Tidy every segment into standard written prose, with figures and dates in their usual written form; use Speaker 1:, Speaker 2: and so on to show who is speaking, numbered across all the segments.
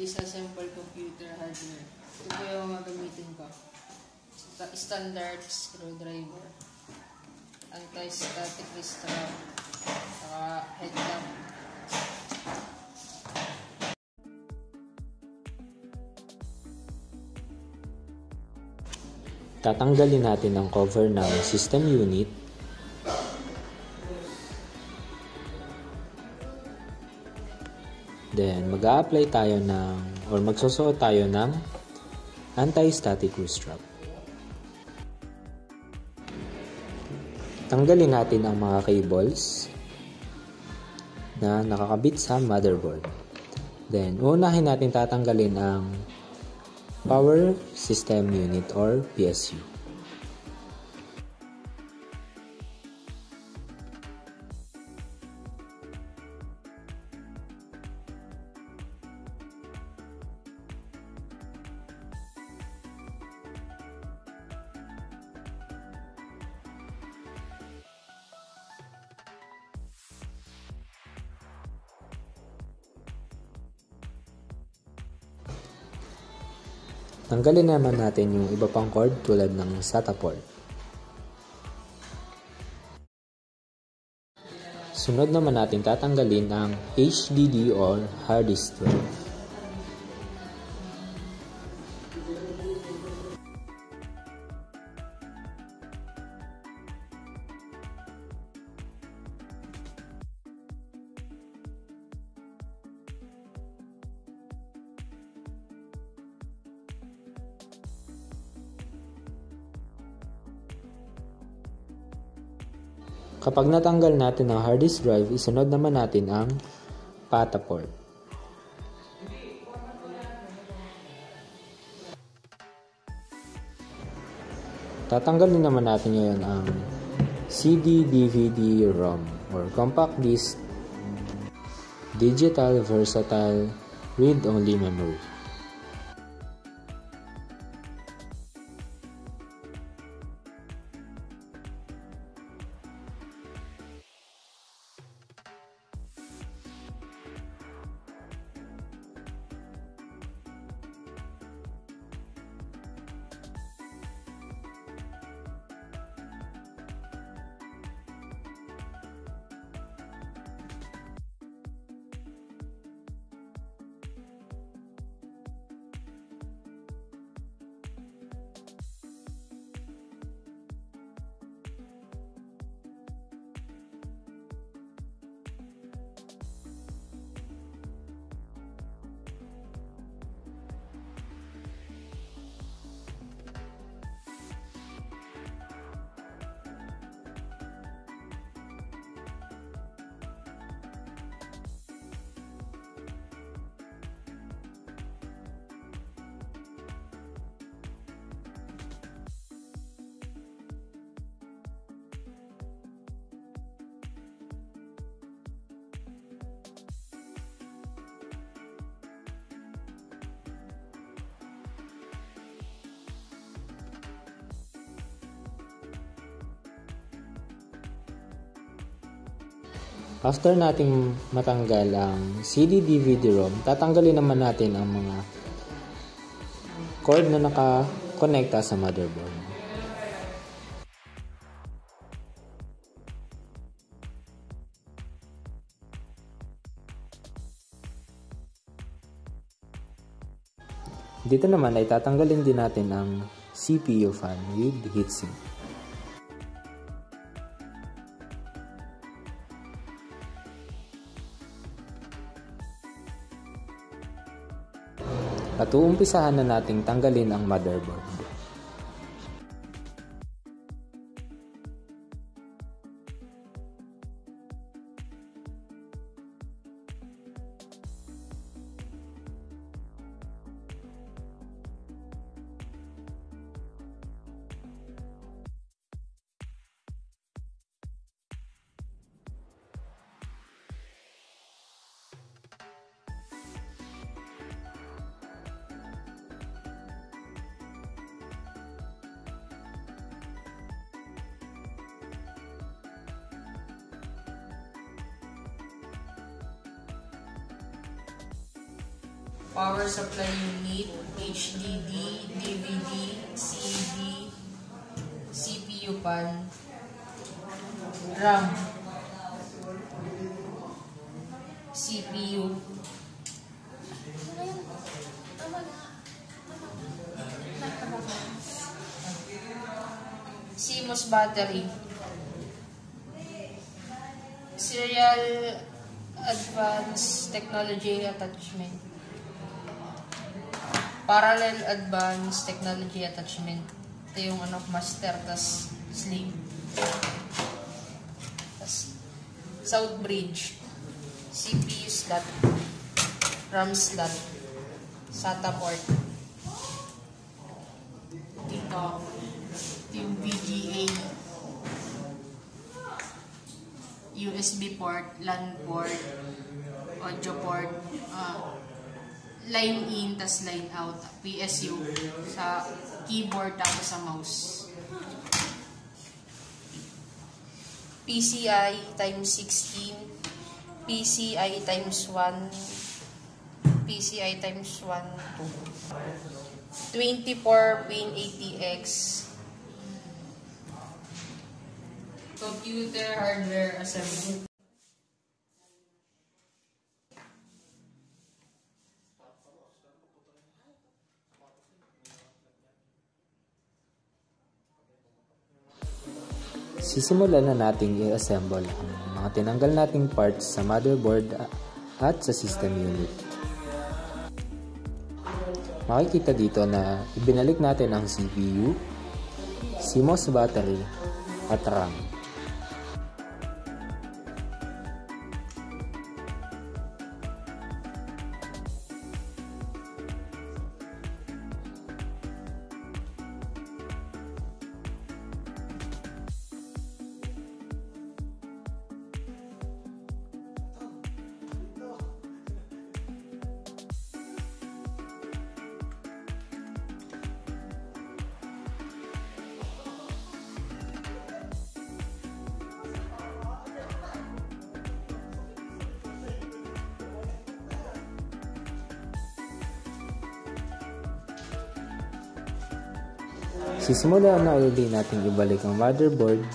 Speaker 1: disassemble computer hardware. Ito po yung gagamitin ko. Standard screwdriver, anti-static strap, saka head clamp.
Speaker 2: Tatanggalin natin ang cover ng system unit. Then, mag-a-apply tayo magsusuot tayo ng anti-static strap. Tanggalin natin ang mga cables na nakakabit sa motherboard. Then, unahin natin tatanggalin ang Power System Unit or PSU. Tanggalin naman natin yung iba pang cord tulad ng SATA port. Sunod naman natin tatanggalin ang HDD or hard disk drive. Kapag natanggal natin ang hard disk drive, isunod naman natin ang PATA port. Tatanggalin naman natin ngayon ang CD, DVD, ROM or Compact Disc Digital Versatile Read-Only Memory. After nating matanggal ang CD, DVD, ROM, tatanggalin naman natin ang mga cord na nakakonekta sa motherboard. Dito naman ay tatanggalin din natin ang CPU fan with heatsink. At uumpisahan na nating tanggalin ang motherboard.
Speaker 1: power supply unit, HDD, DVD, CD, CPU pan, RAM, CPU, CMOS battery, serial advanced technology attachment, parallel advanced technology attachment. Ito yung master tas slave. Tas South bridge, CPU slot, RAM slot, SATA port. Dito yung VGA, USB port, LAN port, audio port, line in, tas line out, PSU sa keyboard tapos sa mouse. PCI times 16, PCI times 1, PCI times 1, 2, 24 pin ATX, computer hardware assembly.
Speaker 2: Sisimulan na nating i-assemble ang mga tinanggal nating parts sa motherboard at sa system unit. Makikita dito na ibinalik natin ang CPU, CMOS battery at RAM. Sisimulan na ulit natin ibalik ang motherboard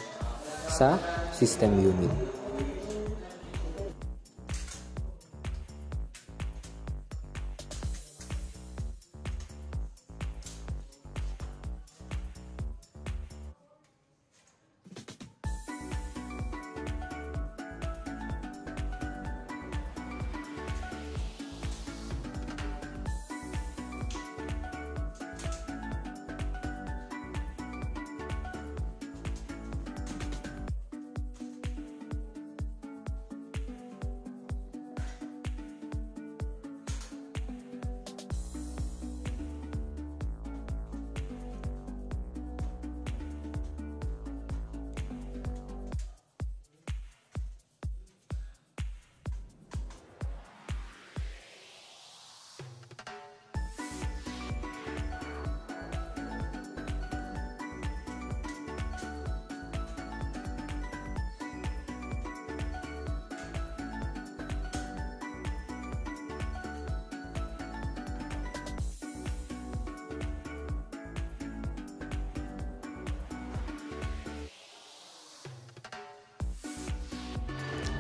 Speaker 2: sa system unit.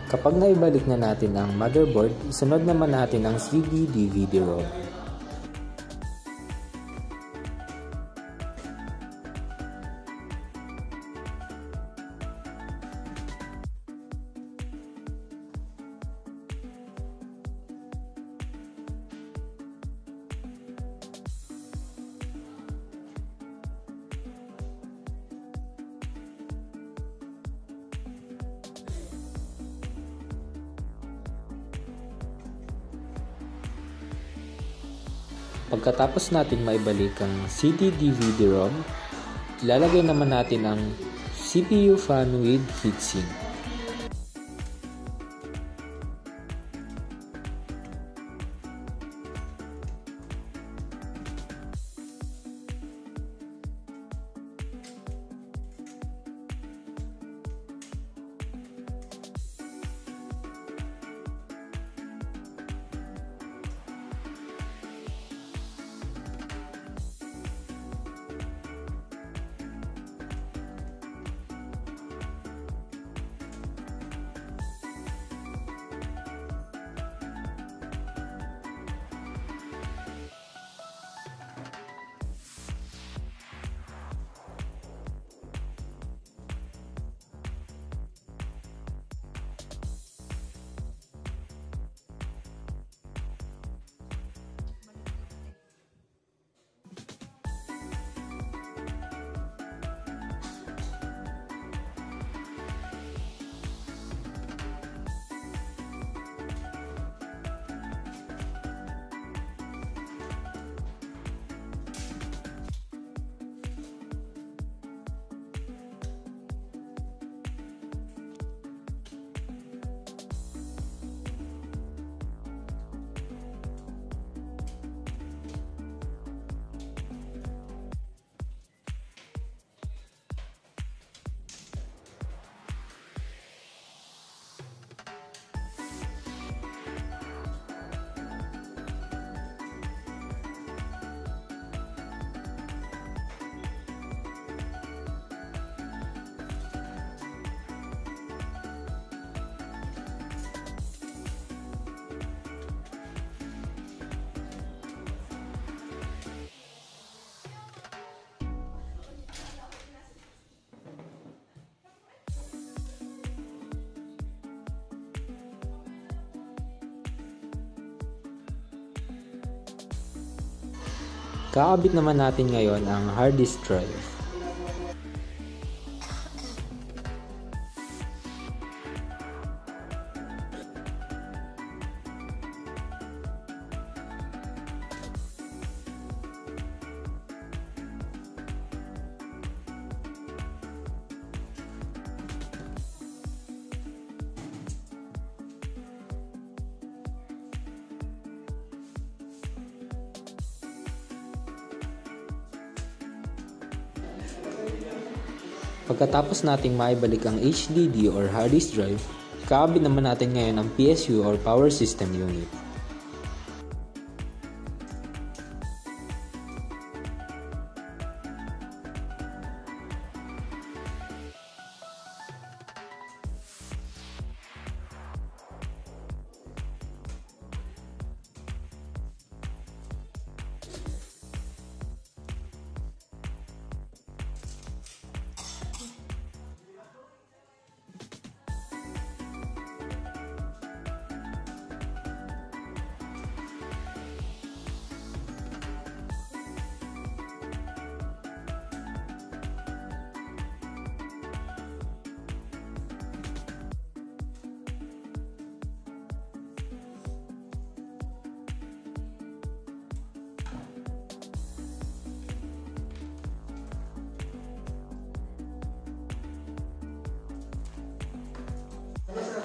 Speaker 2: Kapag naibalik na natin ang motherboard, isunod naman natin ang CD-DVD-ROM. Pagkatapos natin maibalik ang CD-DVD-ROM, ilalagay naman natin ang CPU fan with heatsink. Kakabit naman natin ngayon ang hard disk drive. Pagkatapos nating maibalik ang HDD or hard disk drive, kakabit naman natin ngayon ang PSU or power system unit.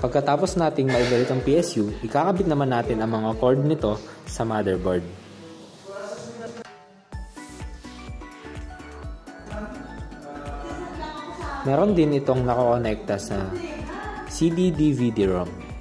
Speaker 2: Pagkatapos nating maibalik ang PSU, ikakabit naman natin ang mga cord nito sa motherboard. Meron din itong nakakonekta sa CD-DVD-ROM.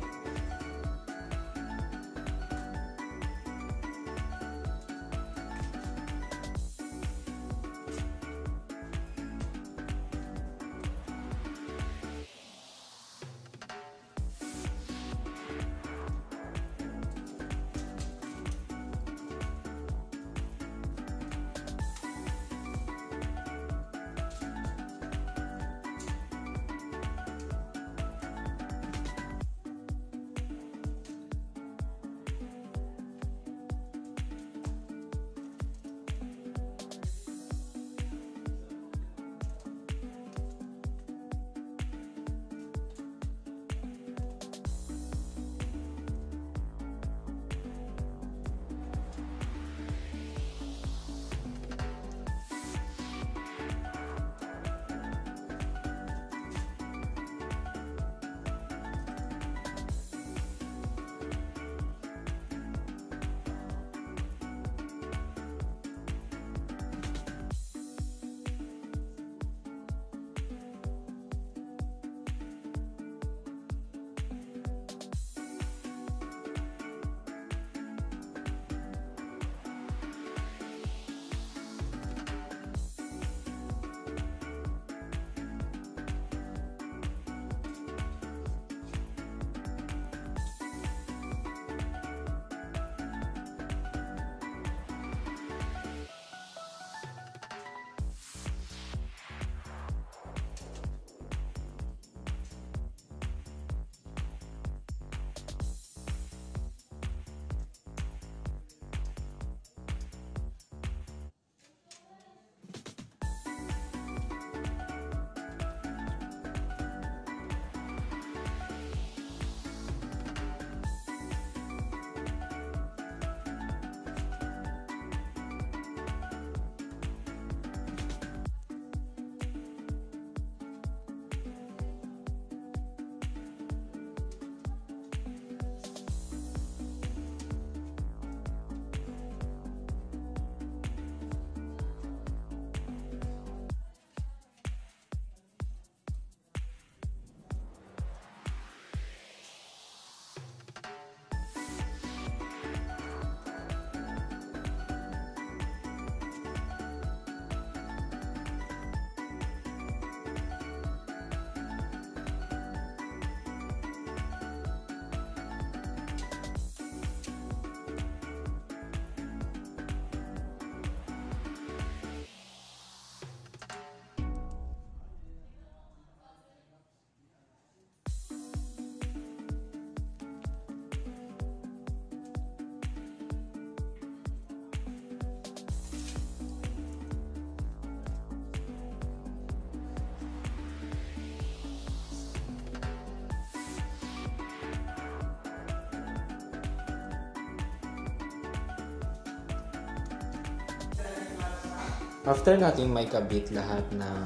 Speaker 2: After natin may kabit lahat ng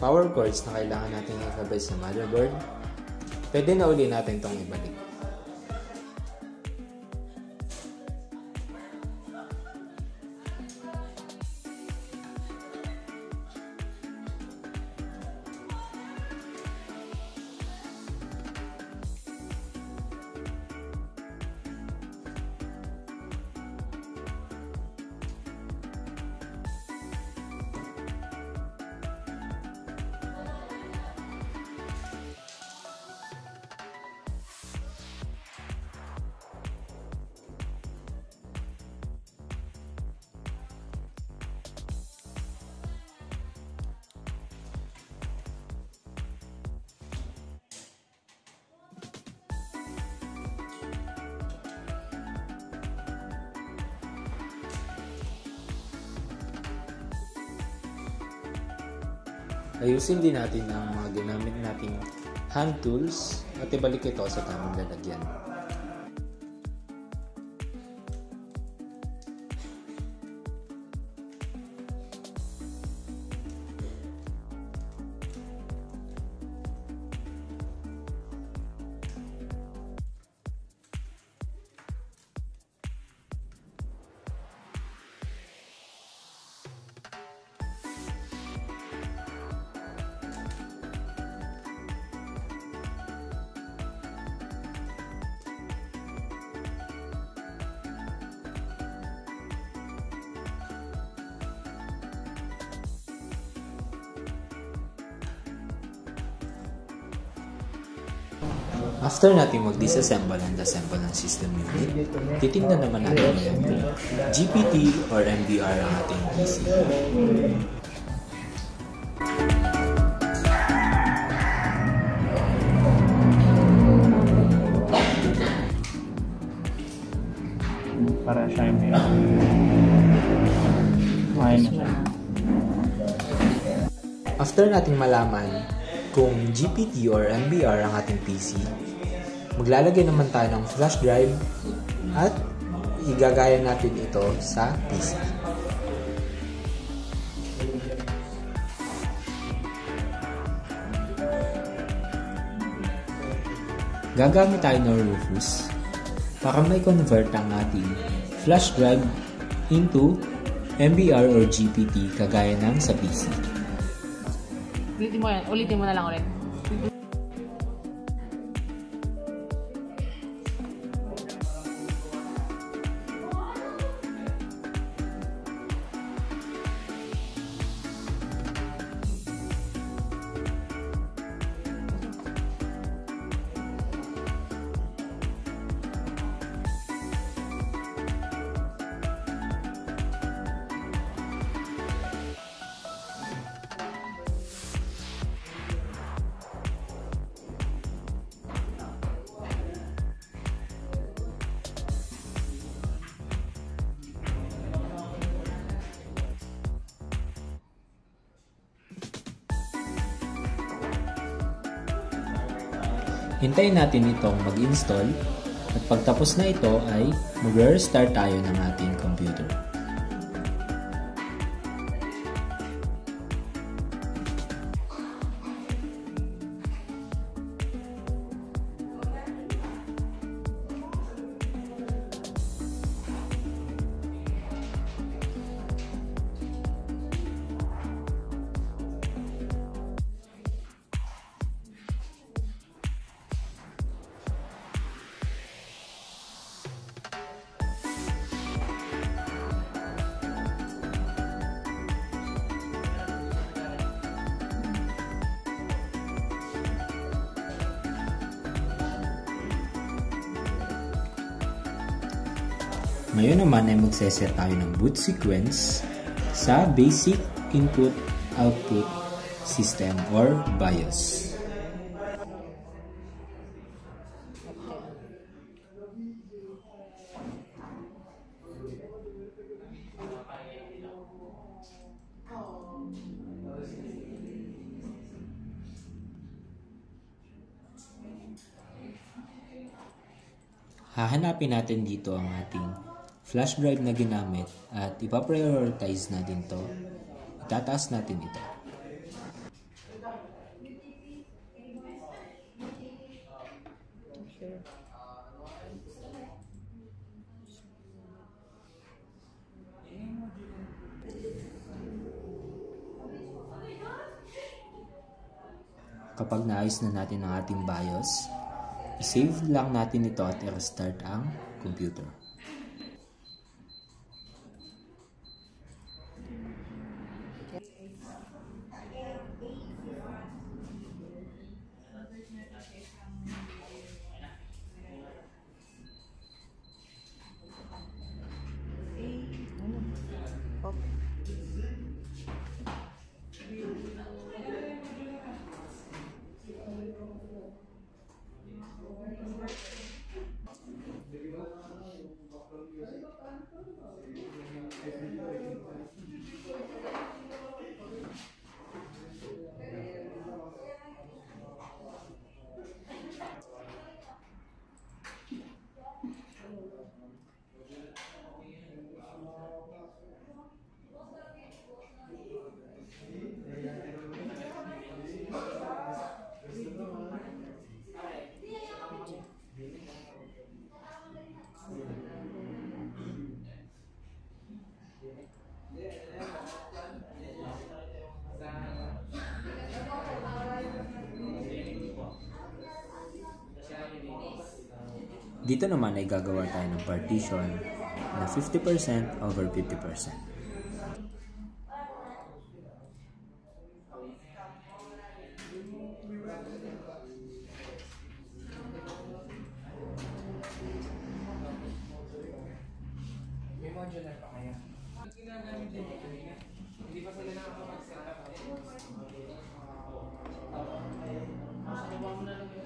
Speaker 2: power cords na kailangan natin ikabit sa motherboard, pwede na uli natin itong ibalik. Ayusin din natin ang mga ginamit nating hand tools at ibalik ito sa tamang lalagyan. After natin mag-disassemble and assemble ng system unit, titingnan naman natin ngayon kung GPT or MBR ang ating PC.
Speaker 3: Para siya MBR.
Speaker 2: After natin malaman kung GPT or MBR ang ating PC, maglalagay naman tayo ng flash drive at igagaya natin ito sa PC. Gagamit tayo ng Rufus para may convert ang ating flash drive into MBR or GPT kagaya ng sa PC.
Speaker 1: Ulitin mo na lang ulit.
Speaker 2: Hintayin natin itong mag-install at pagtapos na ito ay mag-restart tayo ng ating computer. Ngayon naman ay magseset tayo ng boot sequence sa Basic Input Output System or BIOS. Hahanapin natin dito ang ating flash drive na ginamit at ipaprioritize natin to. Itataas natin ito.
Speaker 1: Sure.
Speaker 2: Kapag naayos na natin ang ating BIOS, i-save lang natin ito at i-restart ang computer. Dito naman ay gagawa tayo ng partition na 50% over 50%.
Speaker 4: May modular pa kaya? Ginagamit din ito. Hindi pa sila nakakapag-set up. Masakaba mo na lang yun.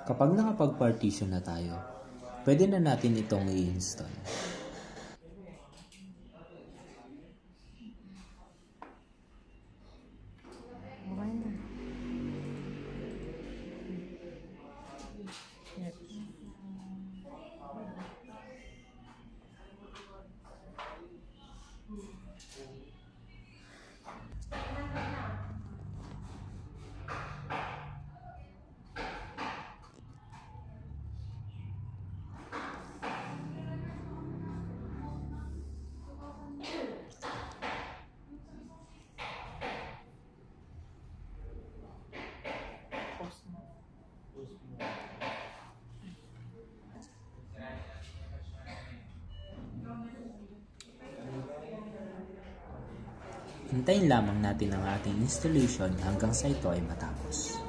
Speaker 2: Kapag nakapag-partition na tayo, pwede na natin itong i-install. Hintayin lamang natin ang ating installation hanggang sa ito ay matapos.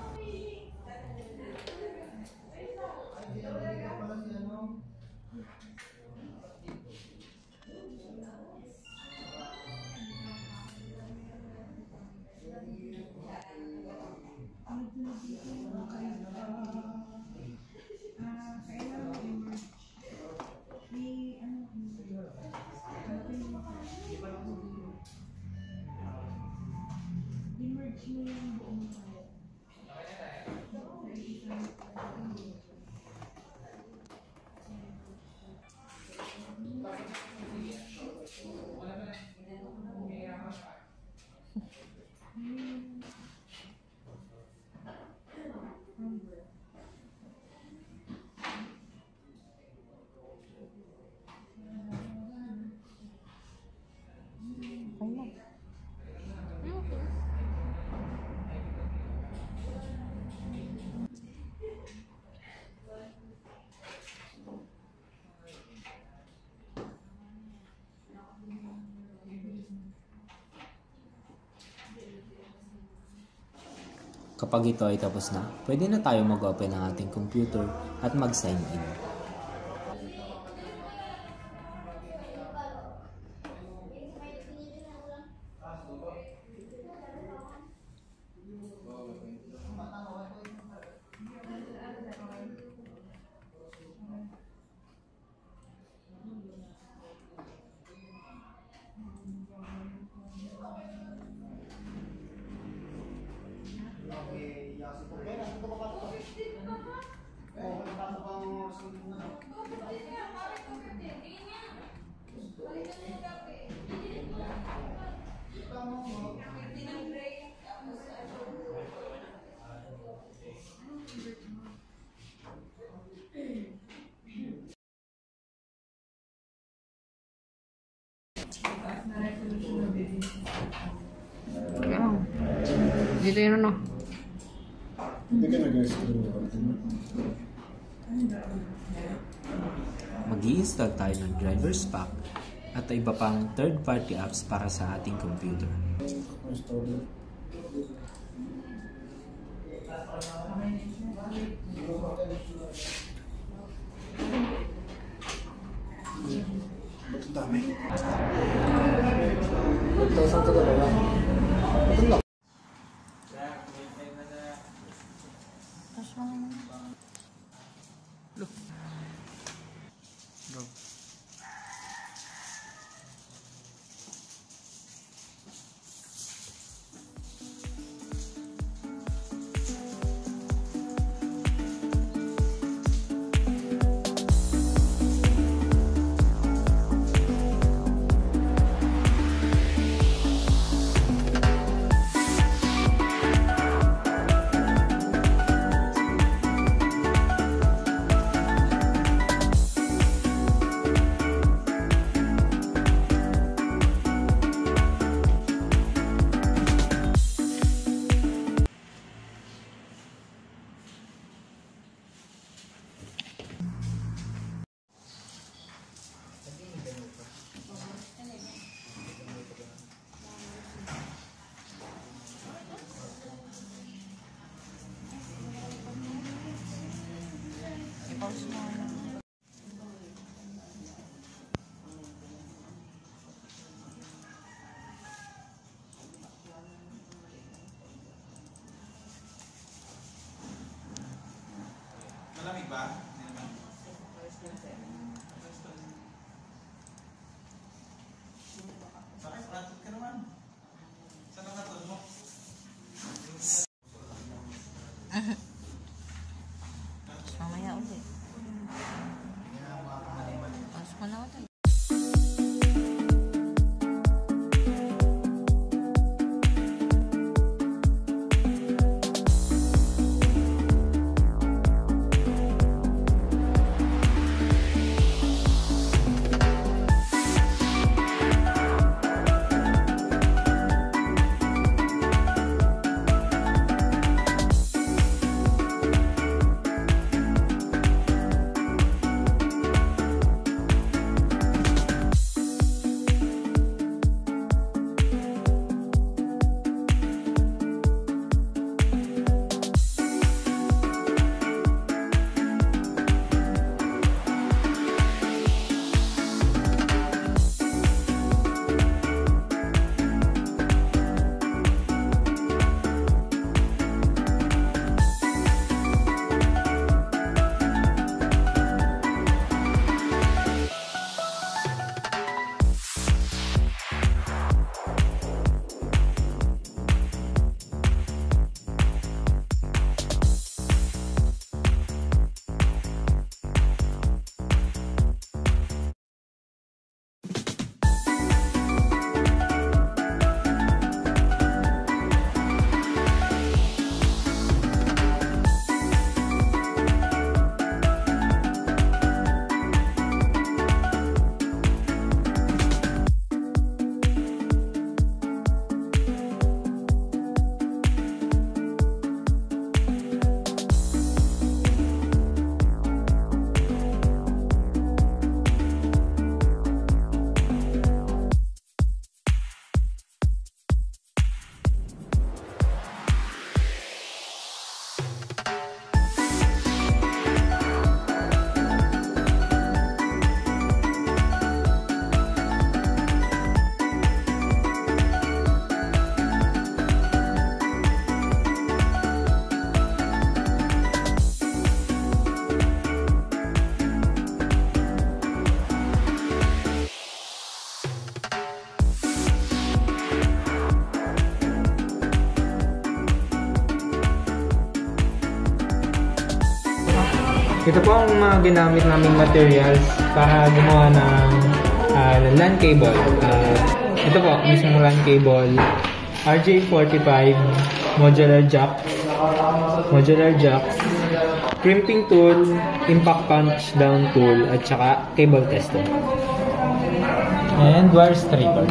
Speaker 2: Kapag ito ay tapos na, pwede na tayo mag-open ng ating computer at mag-sign in.
Speaker 1: dito yun ano.
Speaker 5: Hindi ka nag-screen na
Speaker 2: Mag-i-install tayo ng driver's pack at iba pang third-party apps para sa ating computer.
Speaker 5: Ba't ang dami? 1,000 to talaga. Ba't ang laki?
Speaker 6: Malamig ba? Bakit? Ratot ka naman. Saan ang ratot mo?
Speaker 1: Mamaya ulit. Pasok mo na ulit.
Speaker 4: Ito po ang mga ginamit naming materials para gumawa ng LAN cable. Ito po, mismo LAN cable. RJ45, modular jacks, crimping tool, impact punch down tool, at saka cable tester. And wire straighter.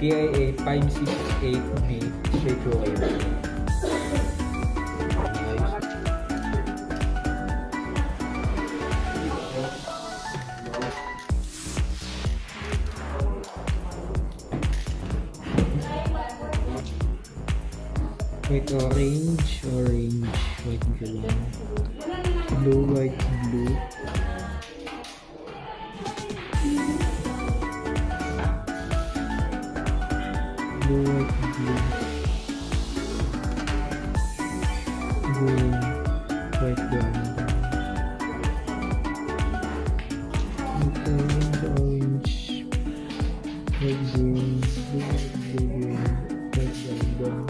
Speaker 4: BIA 568B straight through cable. White, orange, white, blue, white, blue. Blue, white, blue. Green, white, brown. Orange, white, green, blue, green, white, brown.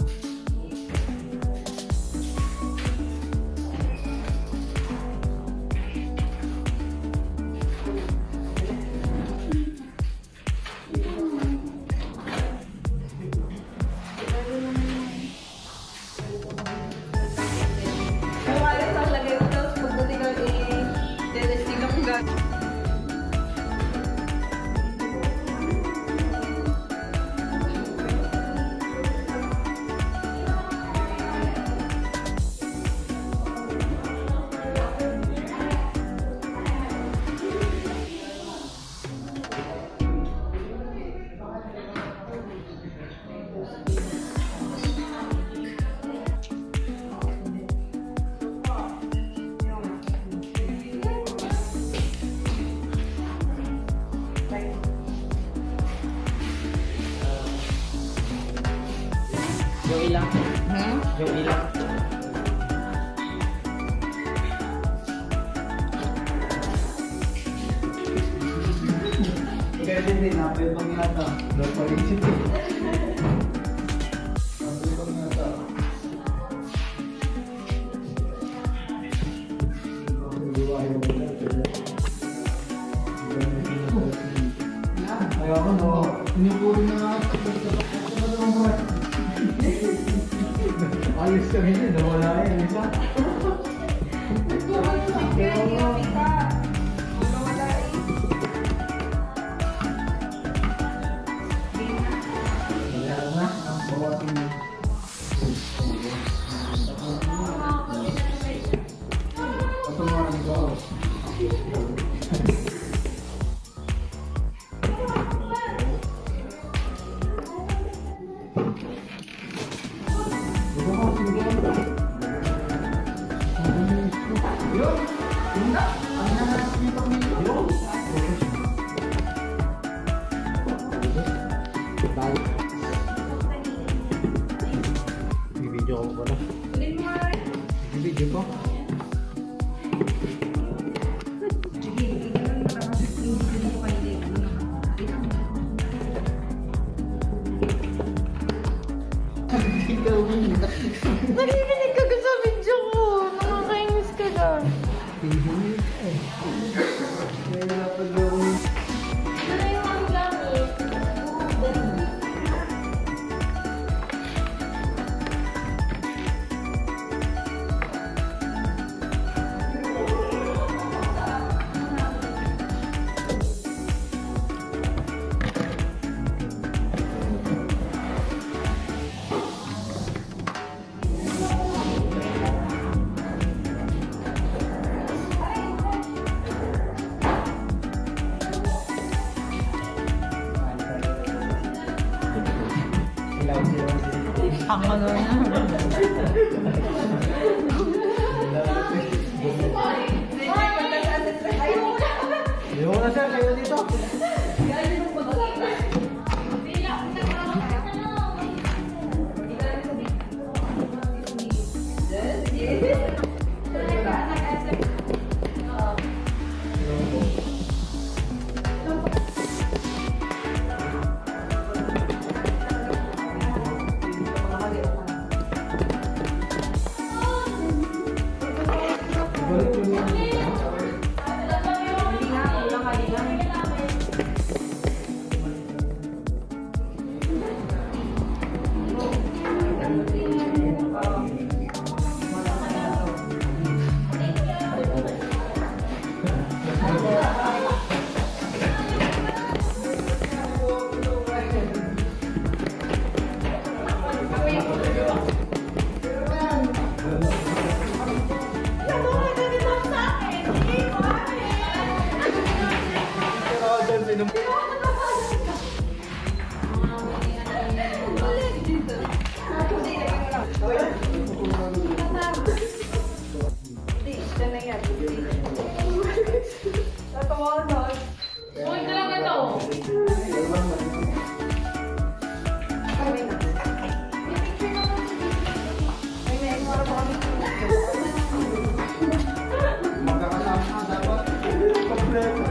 Speaker 1: Yung ilang? Yung ilang?
Speaker 5: Kaya din napay bang yata. Napay bang yata. Ayaw ko no. Pinipuro na nga. Ayos kami din. Nawala yan. Isa.
Speaker 3: Video ko pala. Video ko.
Speaker 7: Nakikinig ka sa video ko. Nakakainis ka lang. Ano yung ang gamit? Ang ano na.
Speaker 3: Ayoko na sir, kayo dito.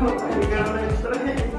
Speaker 3: Hindi ka naman extra eh.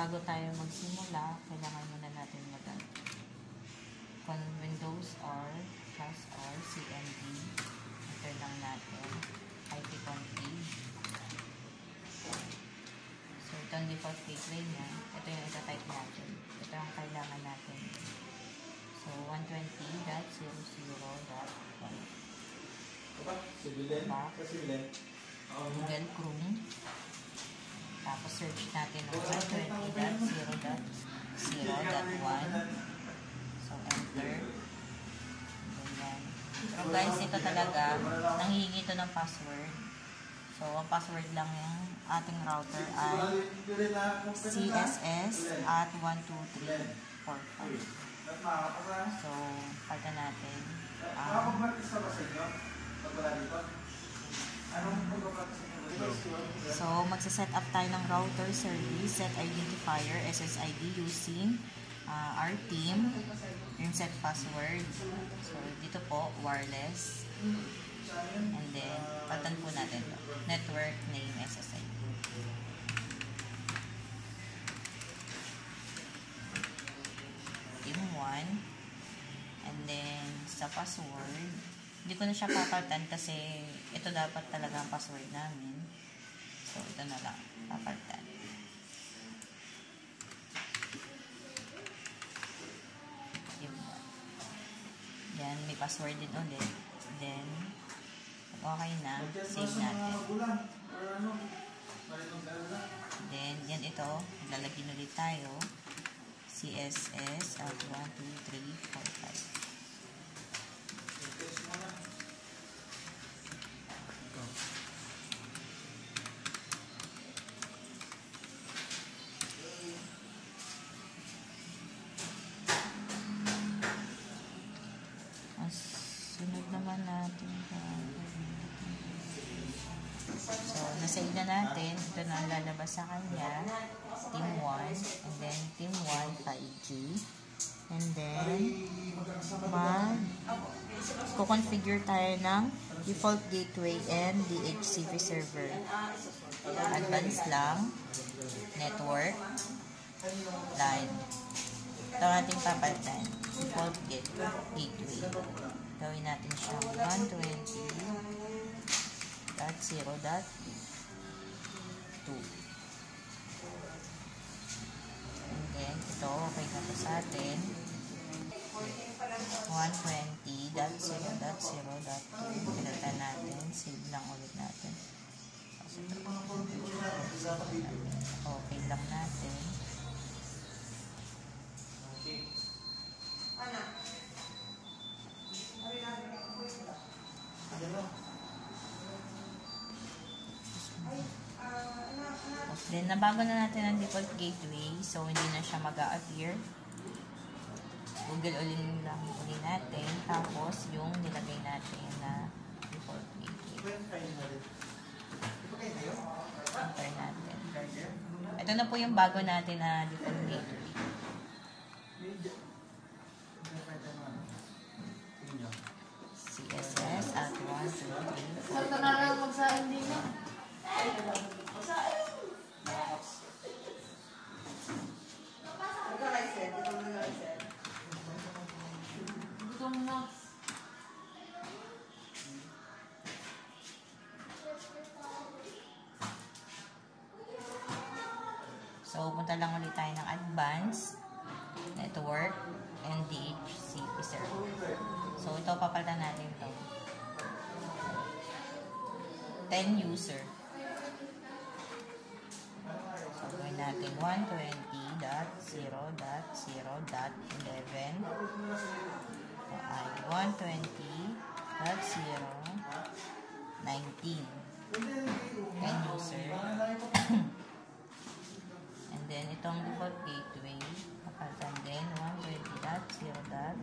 Speaker 1: bago tayo magsimula, kailangan muna natin kung Windows or plus or CMD. Enter lang natin IP-config. So, ito ang default gateway niya. Ito yung itatype natin. Ito ang kailangan natin. So, 120.00.1. Google Chrome. Tapos search natin ng 120.0.0.1. So, enter. Ganyan. Pero guys, ito talaga, nanghihingi ito ng password. So, ang password lang yung ating router ay CSS at 12345. So, palitan natin.
Speaker 6: Makapag-practice ka ba sa inyo? Pag wala dito? Anong pag-practice nyo?
Speaker 1: So, magsa-set up tayo ng router service set identifier SSID using our team yung set password. So, dito po, wireless. And then, palitan po natin to. Network name SSID. Team 1. And then, sa password, hindi ko na siya papalitan kasi ito dapat talaga ang password namin. So, ito na lang. Papalitan. Team 1. Yan, may password din ulit. Then, okay na. Save natin. Then, yan ito. Lalagyan ulit tayo. CSS at 1, 2, 3, 4, 5. Sunod naman natin. So, nasave na natin. Ito na ang lalabas sa kanya. Team 1. And then, Team 1, 5G. And then, kukonfigure tayo ng default gateway and DHCP server. Advanced lang. Network. Line. Ito ang ating papalitan. Default gateway. Gawin natin siya 120.0.2. And then, ito, okay na to sa atin. 120.0.0.2. Pinalitan natin. Save lang ulit natin. Okay lang natin. Then, nabago na natin ang default gateway. So, hindi na siya mag-a-appear. Google ulit lang ulit natin. Tapos, yung nilagay natin na default gateway. Enter natin. Ito na po yung bago natin na default gateway. CSS at 1, 2, 3, 4.
Speaker 7: Ito na lang magsahin din na. Gutom na.
Speaker 1: So, punta lang ulit tayo ng advanced network and DHCP server. So, ito papalitan natin ito. 10 user. So, gawin natin 120.0.0.11 ay 120.0.19 10 user. And then, itong default gateway papalitan din 120.0.2.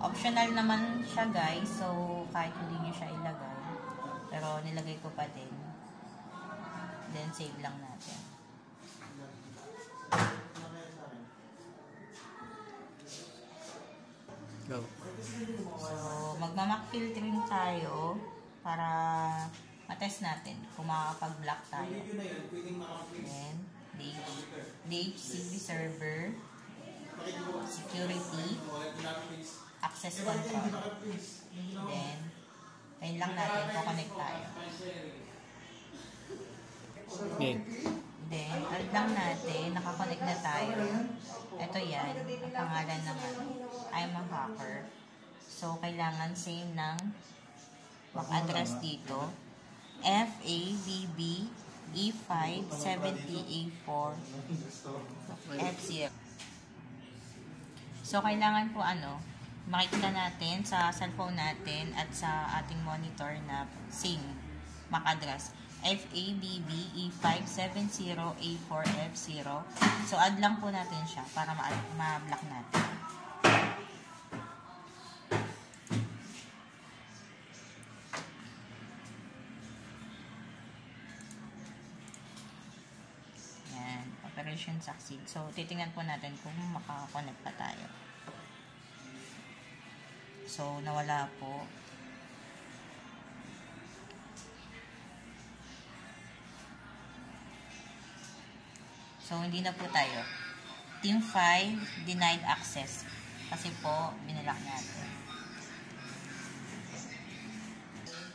Speaker 1: Optional naman siya guys, so kahit hindi nyo siya ilagay, pero nilagay ko pa din. Then save lang natin.
Speaker 4: Go.
Speaker 1: So, magma-mock filtering tayo para matest natin kung makakapag-block tayo. Then, DHCP server, security, access control. Then, tayo lang natin, kukonect tayo.
Speaker 4: Okay.
Speaker 1: Then, add lang natin, nakakonect na tayo. Ito yan, ang pangalan ng I'm a hacker. So, kailangan same ng MAC address dito. FABBE570A4 F0. So, kailangan po makikita natin sa cellphone natin at sa ating monitor na same MAC address. FABBE570A4F0. So, add lang po natin siya para ma-block natin. Yan. Operation succeed. So, titingnan po natin kung makakonect pa tayo. So, nawala po. So, hindi na po tayo. Team 5, denied access. Kasi po, binalock natin.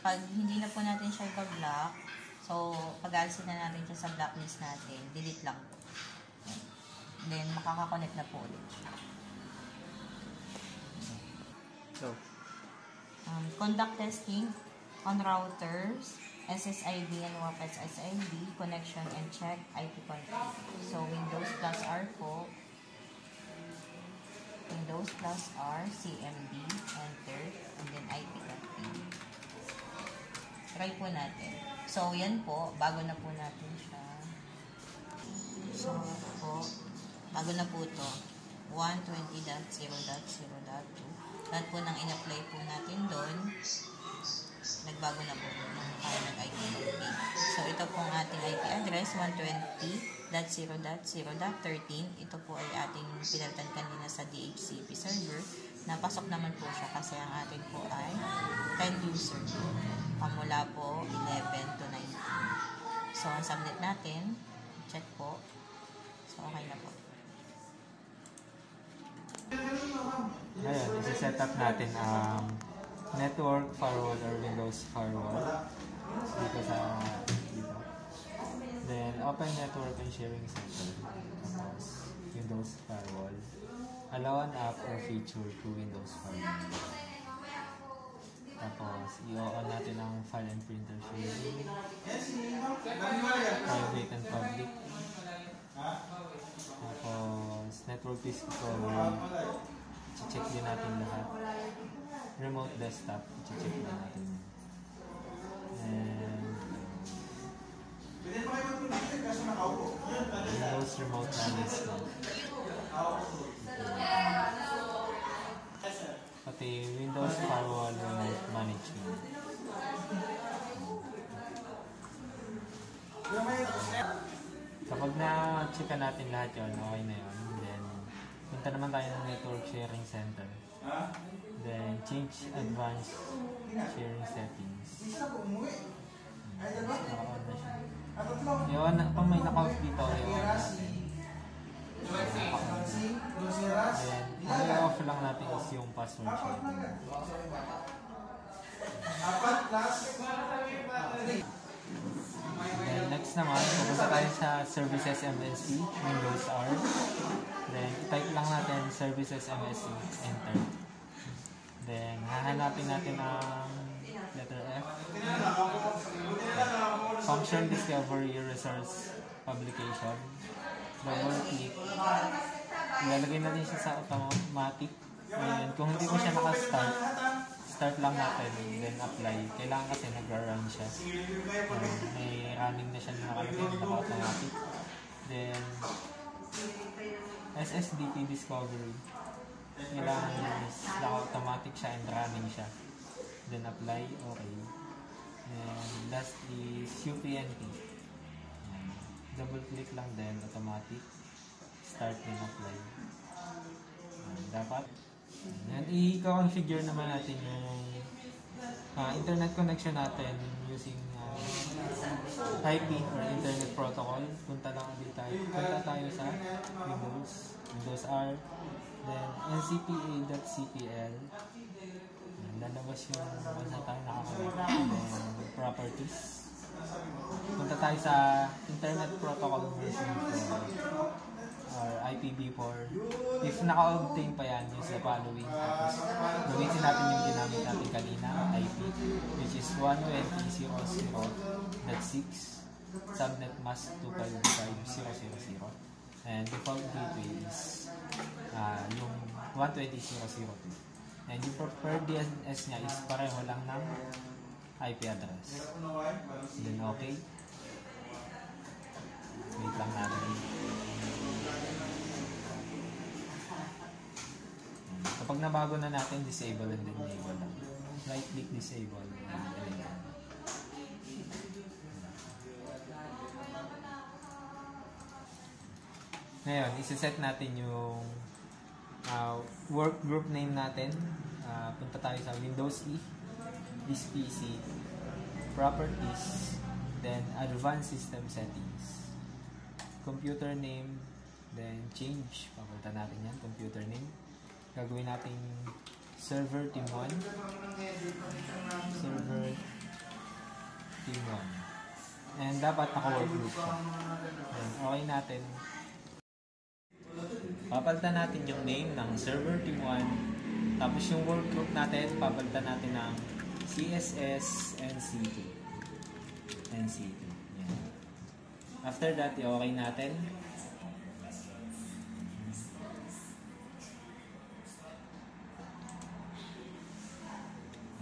Speaker 1: Pag hindi na po natin siya i-block, so, pag-alisin na natin siya sa blacklist natin, delete lang po. Then, makaka-connect na po ulit siya.
Speaker 3: So,
Speaker 1: conduct testing on routers, SSID and WAP SSID, connection and check IP config. So, Windows plus R po. Windows plus R, CMD, enter, and then IP config. Try po natin. So, yan po, bago na po natin siya. So, po, bago na po to. 120.0.0.2. Lahat po nang in-apply po natin doon, nagbago na po nung tayo nag-IP config. So, ito pong ating IP address, 120.0.0.13. Ito po ay ating pinalitan kanina sa DHCP server. Napasok naman po siya kasi ang ating po ay 10 user. Pamula po 11 to 19. So, ang subnet natin, check po. So, okay na po.
Speaker 4: Ngayon, isi-set up natin ang network firewall or Windows firewall dito sa dito. Then, open network and sharing center. Tapos, Windows firewall. Allow an app or feature to Windows firewall. Tapos, i-on natin ang file and printer sharing. Private and public. Tapos, network discovery. I-check din natin lahat. Remote desktop, i-check din natin. And Windows remote management. Pati Windows firewall remote management. Kapag na-checkan natin lahat yun, okay na yun. Then, punta naman tayo ng network sharing center. Then, change advanced sharing settings. Naka-on na siya. Kung may naka-off dito, i-on natin. Then, i-off lang natin is yung password sharing. Then, next naman, pupunta tayo sa Services MSC, Windows R. Then, type lang natin Services MSC, enter. Then, hahanapin natin ang letter F. Function Discovery Resource Publication. Double click. Ilalagay natin siya sa automatic. Then, kung hindi ko siya naka-start, start lang natin, then apply. Kailangan kasi nag-run siya. May running na siya na nakalagay, naka-automatic. Then, SSDP Discovery. Kailangan is naka-automatic siya and running siya. Then, apply, okay. And last is UPnP. Double click lang din, automatic. Start and apply. Dapat. Then, i-configure naman natin yung internet connection natin using IP or Internet Protocol. Punta tayo sa Windows R, then ncpa.cpl. Lalabas yung kung saan tayo nakakonect. Then, properties. Punta tayo sa Internet Protocol version 4 or IPv4. If naka-obtain pa yan, use the following. Tapos, gamitin natin yung ginamit natin kanina, IP, which is 120.0.6, subnet mask 255.0.0.0. And default gateway is yung 120.0.0.2. And yung preferred DNS niya is pareho lang ng IP address. Then okay.
Speaker 2: lang natin. Kapag nabago na natin, disable and then enable lang. Right click disable and enable. Ngayon, isa-set natin yung work group name natin. Punta tayo sa Windows E, this PC, Properties, then Advanced System Settings. Computer name, then change. Papalitan natin yan, computer name. Gagawin natin server team 1. Server team 1. And dapat naka-work group siya. Then, okay natin. Papalitan natin yung name ng server team 1. Tapos yung work group natin, papalitan natin ng CSS NC2. NC2. Yan. After that, i-okay natin.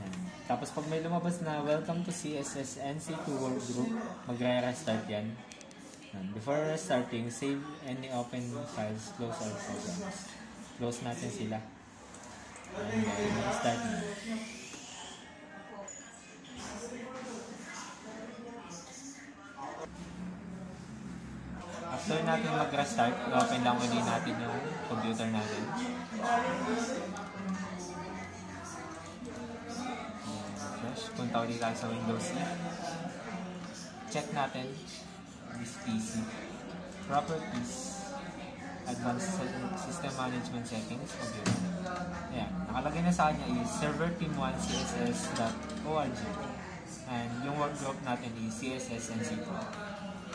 Speaker 2: Yan. Tapos pag may lumabas na welcome to CSS NC2 work group, magre-restart yan. Before starting, save any open files, close all programs. Close natin sila. And then, start na. After natin mag-restart, open lang ulit natin yung computer natin. Refresh. Punta ulit tayo sa Windows E. Check natin this PC, Properties, Advanced System Management Settings, computer. Ayan, nakalagay na sa kanya is server team1 css.org and yung work group natin is CSS NC2.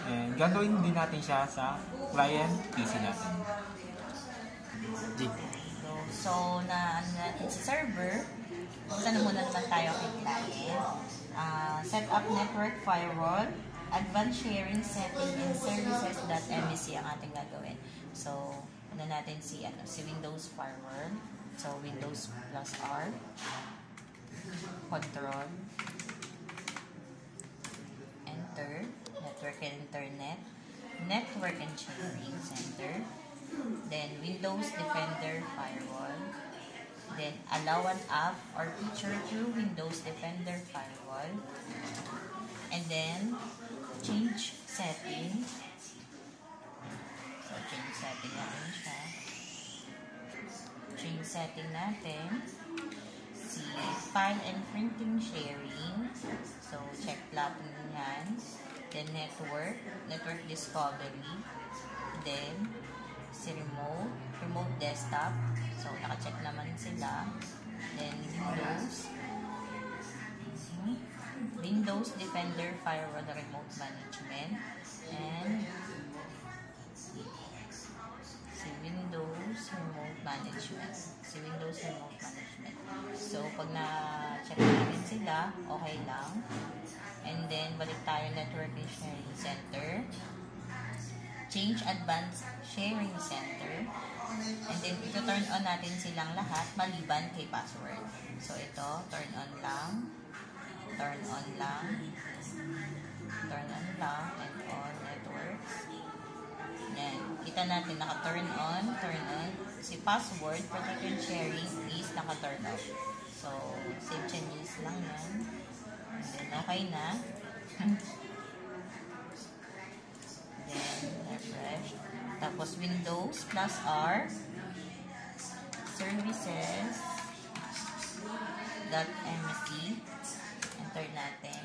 Speaker 2: And gagawin din natin siya sa client PC natin.
Speaker 1: So na ano natin sa server, punta na muna naman tayo kay client. Set up network firewall, advanced sharing setting, and services.msc ang ating gagawin. So, ano natin si Windows Firewall. So, Windows plus R, Control, Enter, Network and Internet, Network and Sharing Center, then Windows Defender Firewall, then allow an app or feature through Windows Defender Firewall, and then change setting. So, change setting natin siya. Change setting natin si file and printing sharing. So, check natin yan. Then, network discovery. Then, si remote desktop. So, naka-check naman sila. Then, Windows Defender Firewall Remote Management, and si Windows Remote Management. So, pag na-check natin sila, okay lang. And then, balik tayo Network and Sharing Center. Change Advanced Sharing Center. And then, ito turn on natin silang lahat maliban kay password. So, ito, turn on lang, and all networks. Then, kita natin naka-turn on. Si password, protected sharing is naka-turn off. So, save changes lang yan. And then, okay na. Then, refresh. Tapos, Windows plus R, services.msc. Enter natin.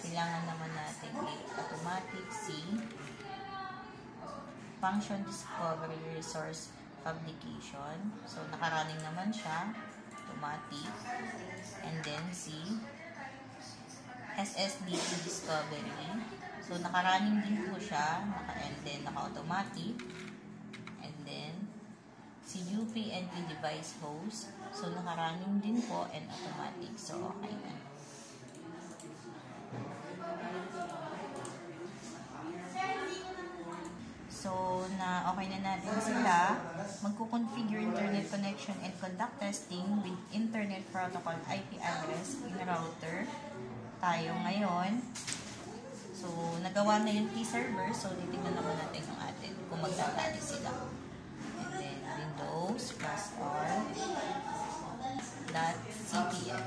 Speaker 1: Kailangan naman natin automatic C, function discovery resource publication. So, nakarunning naman siya. Automatic. And then C, SSDT discovery. So, nakarunning din po siya. And then, naka-automatic. And then, si UPnP device host. So, nakarunning din po and automatic. So, okay na. So, okay na natin sila. Magko-configure internet connection and conduct testing with internet protocol IP address in router tayo ngayon. So, nagawa na yung T-server, so titignan naman natin yung atin kung magtatali sila. And then, Windows +R .cpm.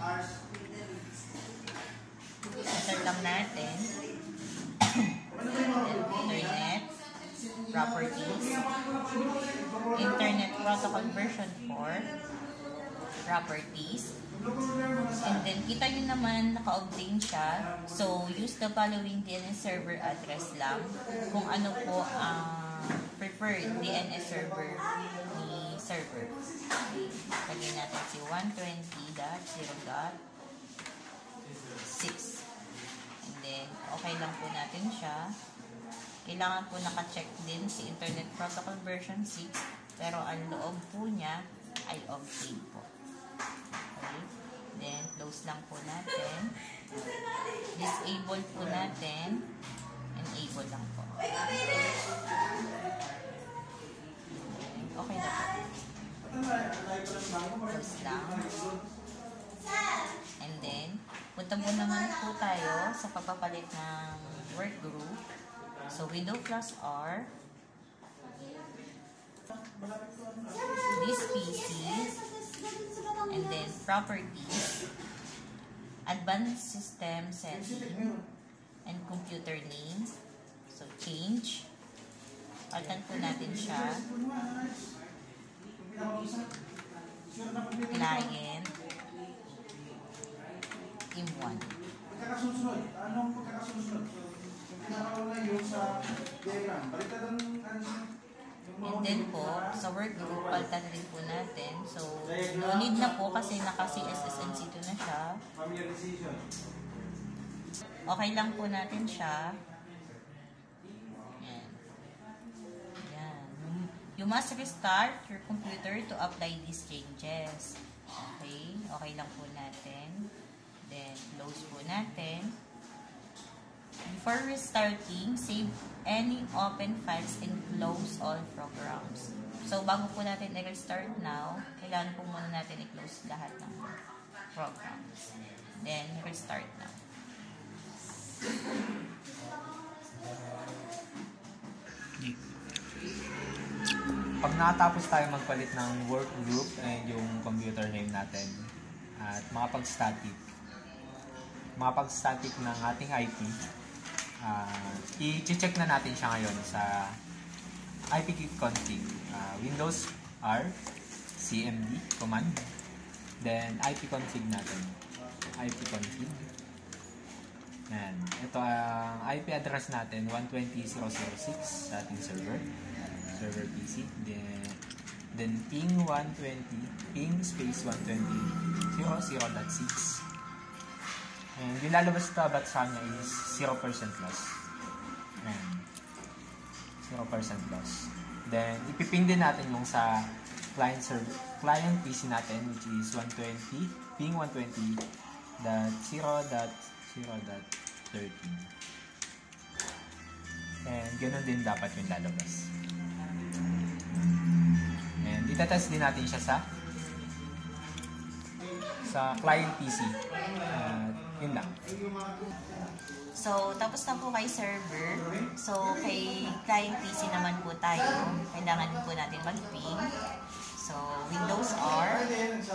Speaker 1: Enter lang natin. Internet Properties. Internet Protocol version 4. Properties. And then, kita nyo naman, naka-obtain siya. So, use the following DNS server address lang kung ano po ang preferred DNS server ni server. Lagyan natin si 120.0.6. And then, okay lang po natin siya. Kailangan po naka-check din si Internet Protocol version 6, pero ang loob po niya ay okay po. Okay. Then, close lang po natin. Disable po natin. Enable lang po. Okay na po. Close lang. And then, punta mo naman po tayo sa pagpapalit ng work group. So, Windows +R. This PC. And then, Properties. Advanced System Setting. And Computer Name. So, change. Palitan po natin siya. Client. Team1.
Speaker 6: Pagkakasunod. Anong pagkakasunod? Yung pinakauna yung sa diagram. Baliktad ang
Speaker 1: And then po, sa work group, palitan rin po natin. So, no need na po kasi naka-CSS&C2 na siya.
Speaker 6: familiarization.
Speaker 1: Okay lang po natin siya. Yan. Yan. You must restart your computer to apply these changes. Okay? Okay lang po natin. Then, close po natin. Before restarting, save any open files and close all programs. So, bago po natin i-restart now, kailangan po muna natin i-close lahat ng programs. Then, restart now.
Speaker 4: Pag nakatapos tayo magpalit ng work group and yung computer name natin at makapag-static ng ating IP, i-check na natin siya ngayon sa ipconfig. Windows R cmd command, then ipconfig natin. ipconfig. Yan. Ito ang IP address natin, 120.0.0.6 sa ating server PC. Then ping 120, ping space 120.0.0.6. And yung lalabas na bat sa kanya is 0% loss. Ayan. 0% loss. Then, ipiping din natin yung sa client PC natin, which is 120, ping 120.0.0.13. And ganoon din dapat yung lalabas. And itatest din natin siya sa client PC. Yun lang.
Speaker 1: So, tapos na po kay server. So, kay client PC naman po tayo. Kailangan po natin mag-ping. So, Windows R,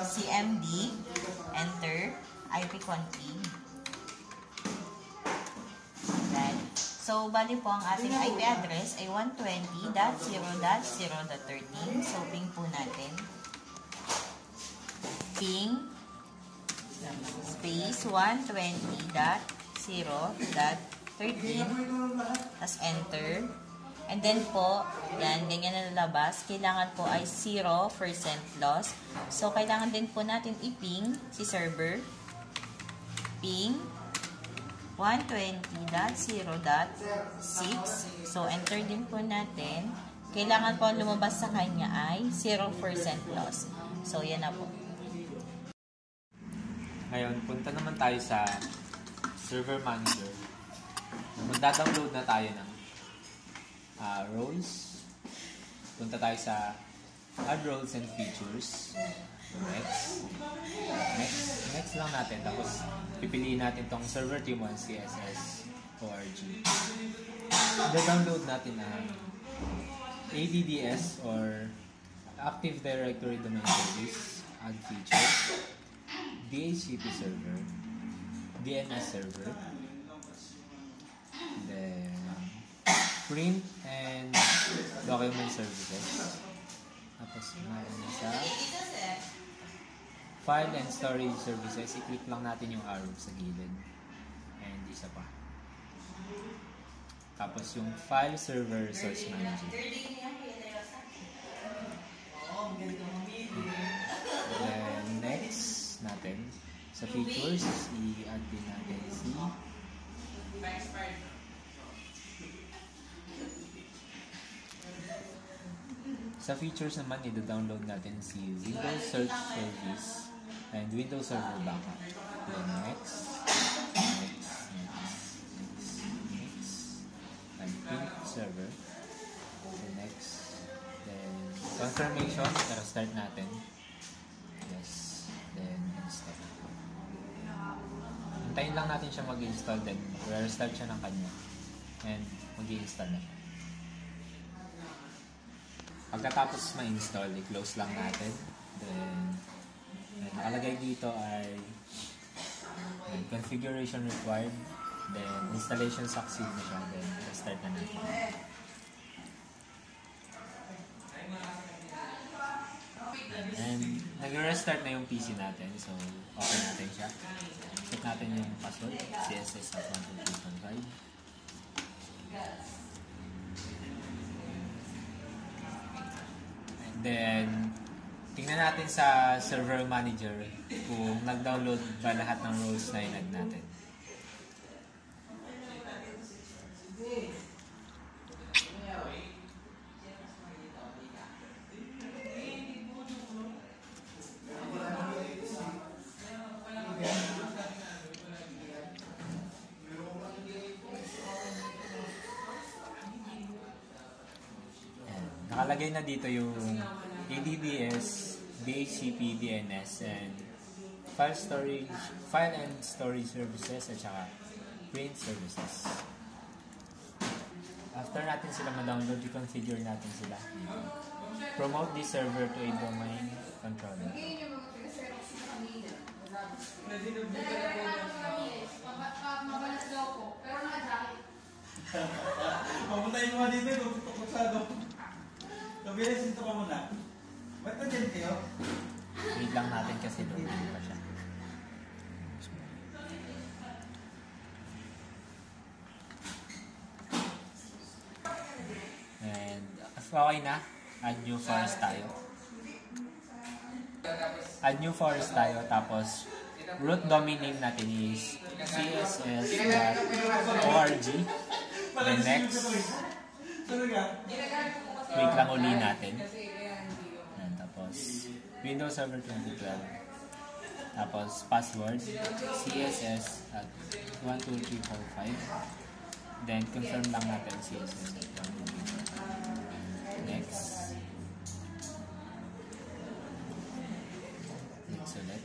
Speaker 1: CMD, enter, ipconfig. Right. So, bali po ang ating IP address ay 120.0.0.13. So, ping po natin. Ping space 120.0.0.13, tas enter. And then po, yan, ganyan na lalabas. Kailangan po ay 0% loss. So, kailangan din po natin i-ping si server. Ping 120.0.6. So, enter din po natin. Kailangan po lumabas sa kanya ay 0% loss. So, yan na po.
Speaker 4: Ngayon, punta naman tayo sa server manager. Magda-download na tayo ng roles. Punta tayo sa add roles and features. Next lang natin. Tapos, pipiliin natin tong server team 1 CSS
Speaker 2: org. I-download natin ang ADDS or Active Directory Domain Service, add feature, DHCP server, DNS server, then print and document services. Tapos meron sa file and storage services, i-click lang natin yung arrow sa gilid. And isa pa. Tapos yung file server resource manager. Then next natin, sa features, i-add din natin si sa features naman, i-download natin si Windows Search Service and Windows Server Backup. Then next, and print server. Then next, then confirmation, para start natin. Yes, then install. Hintayin lang natin siya mag-install, then restart siya ng kanya. And mag-i-install na siya. Pagkatapos ma-install, i-close lang natin. Then, nakalagay dito ay configuration required. Then, installation succeed na siya. Then, restart na natin. And, nag-restart na yung PC natin. So, open natin siya. Set natin yung password. CSS at 123.5. Then, tingnan natin sa server manager kung nag-download ba lahat ng roles na inad natin. Nakalagay na dito yung ADDS, DHCP, DNS, and file and storage services, at saka print services. After natin sila ma-download, i-configure natin sila. Promote this server to a domain controller.
Speaker 6: Papuntayin mo dito, tutok sa ako. Kabilis, ito ka muna. Ba't nandiyan kayo?
Speaker 2: Wait lang natin kasi doon pa siya. And okay na, add new forest tayo. Add new forest tayo, tapos root domain name natin is css.org. Then next, wait lang uli natin. And tapos Windows Server 2012. Tapos password CSS at 12345. Then confirm lang natin CSS at 12345. Next. Next ulit.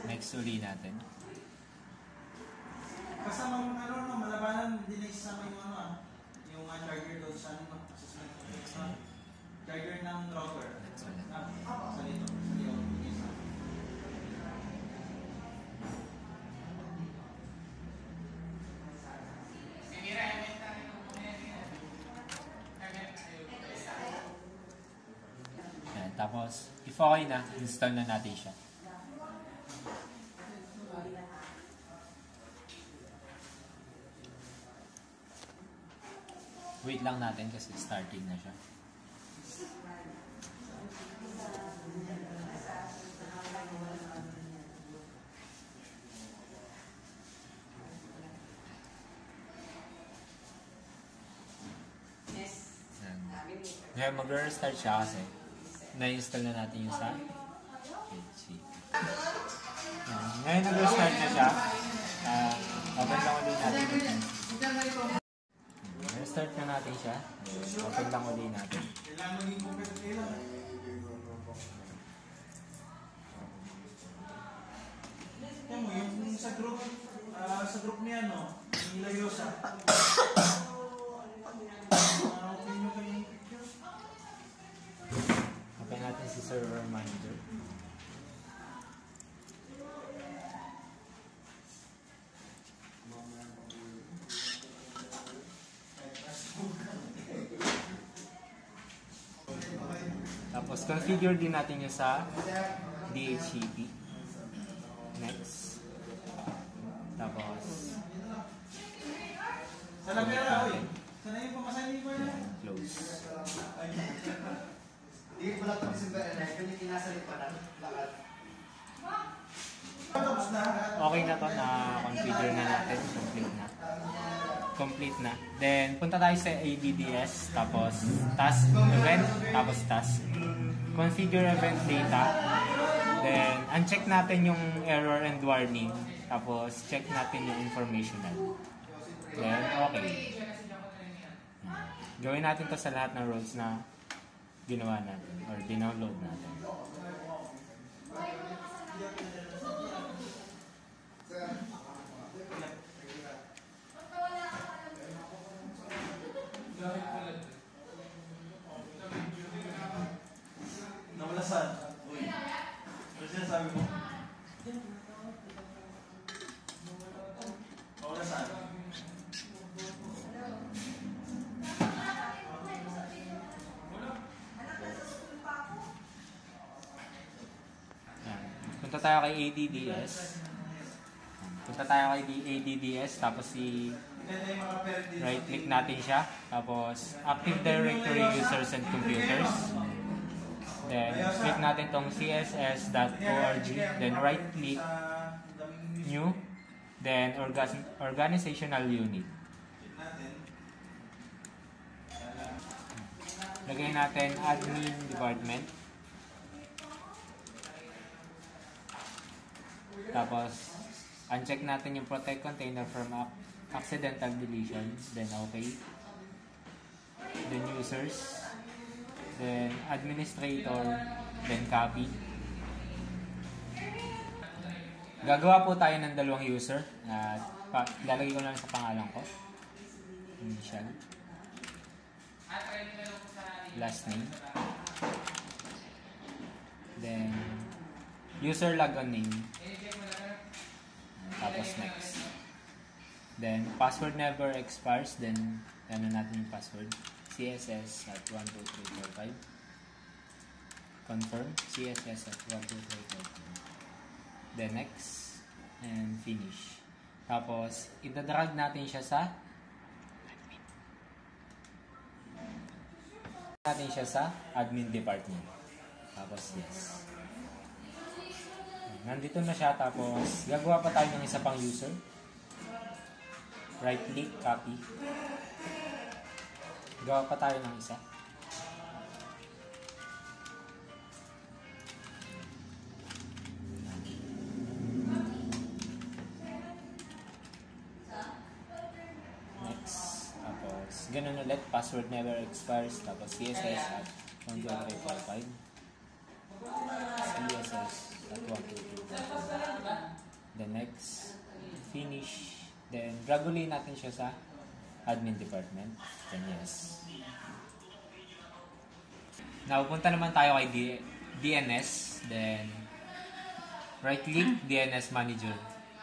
Speaker 2: Next uli natin.
Speaker 6: Kasama yung malabanan, hindi na isama yung yung charger doon sa charger ng router. Sa dito.
Speaker 2: Yan, tapos, if okay na, install na natin siya. Wait lang natin kasi starting na siya. Ngayon mag-restart siya kasi na-install na natin yung sa PC. Ngayon nag-restart na siya. Open lang ulit natin yung start na natin siya. Open lang ulit natin.
Speaker 6: Kailangan maging competitive lang. Yan mo, yung sa group niya, no? Yung Layosa. Open nyo kayo yung picture.
Speaker 2: Open natin si server manager. Tapos configure din natin yung sa DHCP. Next. Tapos
Speaker 6: Salam pera, oy. Sana yung pamasahin ko yun.
Speaker 2: close.
Speaker 5: Hindi ko lang kami simba na kung yung kinasalit pa lang lahat.
Speaker 6: Tapos na.
Speaker 2: Okay na to, na-configure na natin. Complete na. Then, punta tayo sa ADDS, tapos task, event, tapos task. Configure event data. Then, uncheck natin yung error and warning. Tapos, check natin yung informational. Then, okay. Gawin natin to sa lahat ng roles na ginawa natin or dinownload natin.
Speaker 6: Nawala saan? Uy. Ano sinasabi mo? Nawala saan?
Speaker 2: Yan. Punta tayo kay ADDS. Punta tayo kay ADDS, tapos right click natin siya. Tapos Active Directory Users and Computers. Then click natin tong css.org. Then right click, New. Then Organizational Unit. Lagay natin Admin Department. Tapos uncheck natin yung Protect Container from Accidental Deletion. Then okay. Then Users. Then Administrator. Then Copy. Gagawa po tayo ng dalawang user. Lalagay ko lang sa pangalan ko. Initial. Last name. Then user logon name. Tapos next. Then password never expires. Then ano natin yung password. CSS at 12345. Confirm. CSS at 12345. Then next. And finish. Tapos itadrag natin siya sa admin department. Tapos yes. Nandito na siya, tapos gagawa pa tayo ng isa pang user. Right click, copy. Gawa pa tayo ng isa. Next. Tapos ganun ulit, password never expires. Tapos CSS at 12345. CSS at 12345. Then next, finish. Then drag ulit natin siya sa admin department. Then yes. Now, punta naman tayo kay DNS. Then right click, DNS manager.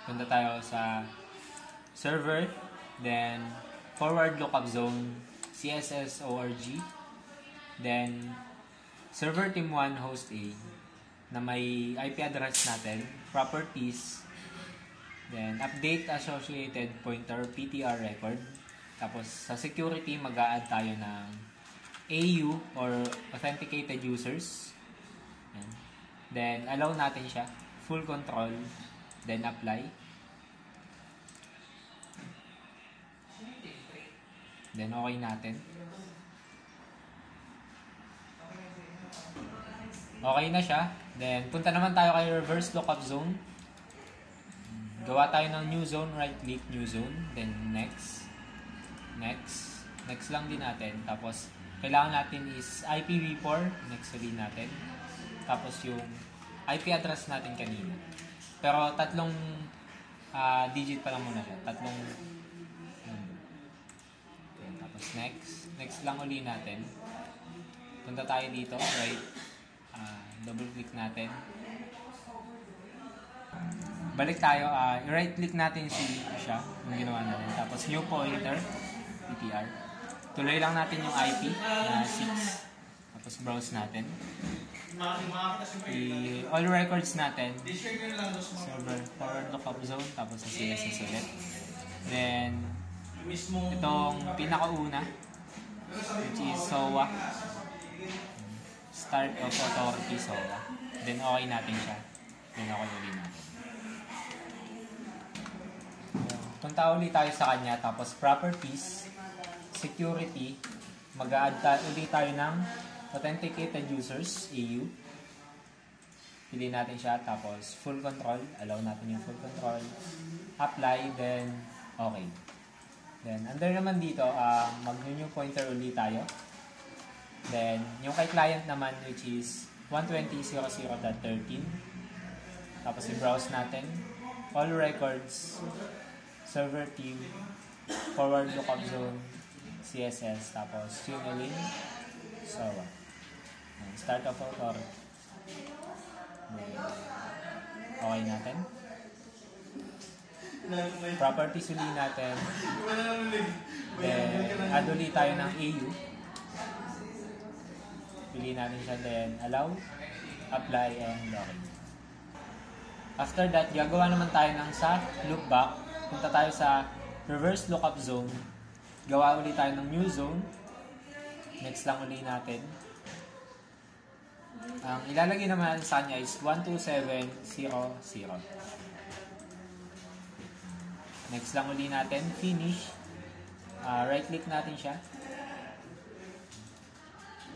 Speaker 2: Punta tayo sa server. Then forward lookup zone, CSS org. Then server team 1 host A na may IP address natin, properties, then update associated pointer PTR record. Tapos sa security mag-a-add tayo ng AU or authenticated users. Yan. Then allow natin siya, full control, then apply. Then okay natin. Okay na siya. Then punta naman tayo kay reverse lookup zone. Gawa tayo ng new zone, right click new zone, then next. Next.
Speaker 4: Next lang din natin. Tapos, kailangan natin is IPv4. Next ulit natin. Tapos yung IP address natin kanina. Pero tatlong digit pa lang muna siya. Tatlong okay, tapos next lang uli natin. Punta tayo dito, right? Double click natin. Balik tayo, i-right click natin siya, yung ginawa natin. Tapos new pointer, PTR. Tuloy lang natin yung IP na 6. Tapos browse natin. All records natin. Server forward lookup zone. Tapos sa CSS ulit. Then, itong pinakauna, which is SOA. Start of authority SOA. Then, okay natin siya. Then, okay ulit natin. Punta ulit tayo sa kanya. Tapos, properties, security, mag-a-add ulit tayo ng authenticated users, AU. Pili natin siya. Tapos, full control. Allow natin yung full control. Apply. Then, okay. Then, under naman dito, mag-new pointer ulit tayo. Then, yung kay client naman, which is 120.00.13. Tapos, i-browse natin. All records, server team, forward lookup zone, CSS, tapos tunneling, SOA. Start of authority. Okay natin. Properties ulit natin. Then, add ulit tayo ng AU. Pili natin siya. Then, allow, apply, and okay. After that, gagawa naman tayo ng sa loopback. Punta tayo sa reverse lookup zone. Gawa ulit tayo ng new zone. Next lang ulit natin. Ang ilalagay naman sa kanya is 127.00. Next lang ulit natin. Finish. Right click natin siya.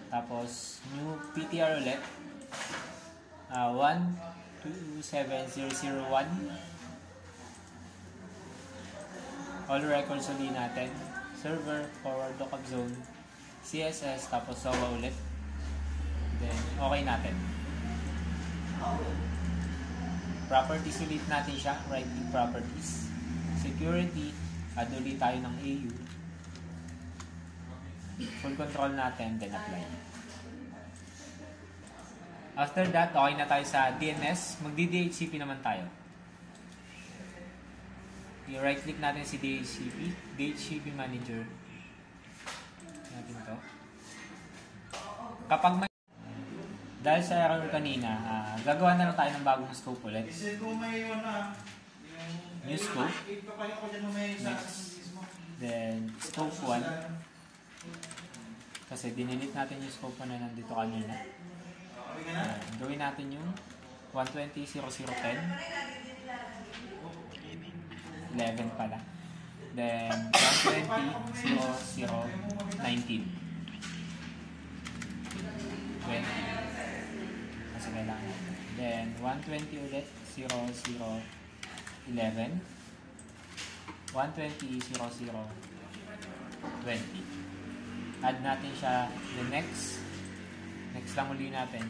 Speaker 4: Tapos, new PTR ulit. 127.001. All records ulit natin. Server, forward lookup zone, CSS, tapos SOA ulit. Then, okay natin. Properties ulit natin siya. Right click properties. Security, add ulit tayo ng AU. Full control natin, then apply. After that, okay na tayo sa DNS. Magdi-DHCP naman tayo. I-right click natin si DHCP manager. Natin to. Kapag may dahil sa error kanina, gagawa na lang tayo ng bagong scope ulit. New scope. Next. Then, scope 1. Kasi dinilit natin yung scope na nandito kanina. Gawin natin yung 120.00.10. 11 pala. Then, 120.00.19. 20. Kasi kailangan natin. Then, 120 ulit. 00.11. 120.00.20. Add natin siya the next. Next lang uli natin.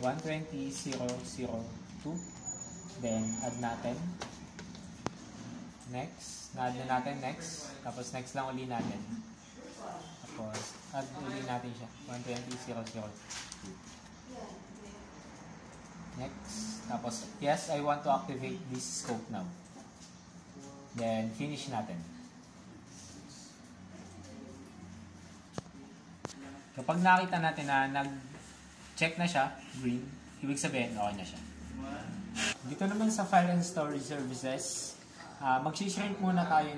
Speaker 4: $120.002. Then, add natin. Next. Na-add na natin next. Tapos, next lang uli natin. Tapos, add uli natin siya. $120.002. Next. Tapos, yes, I want to activate this scope now. Then, finish natin. Kapag nakita natin na nag-check na siya, green, ibig sabihin, okay na siya. Dito naman sa File and Storage Services, mag-shrink muna tayo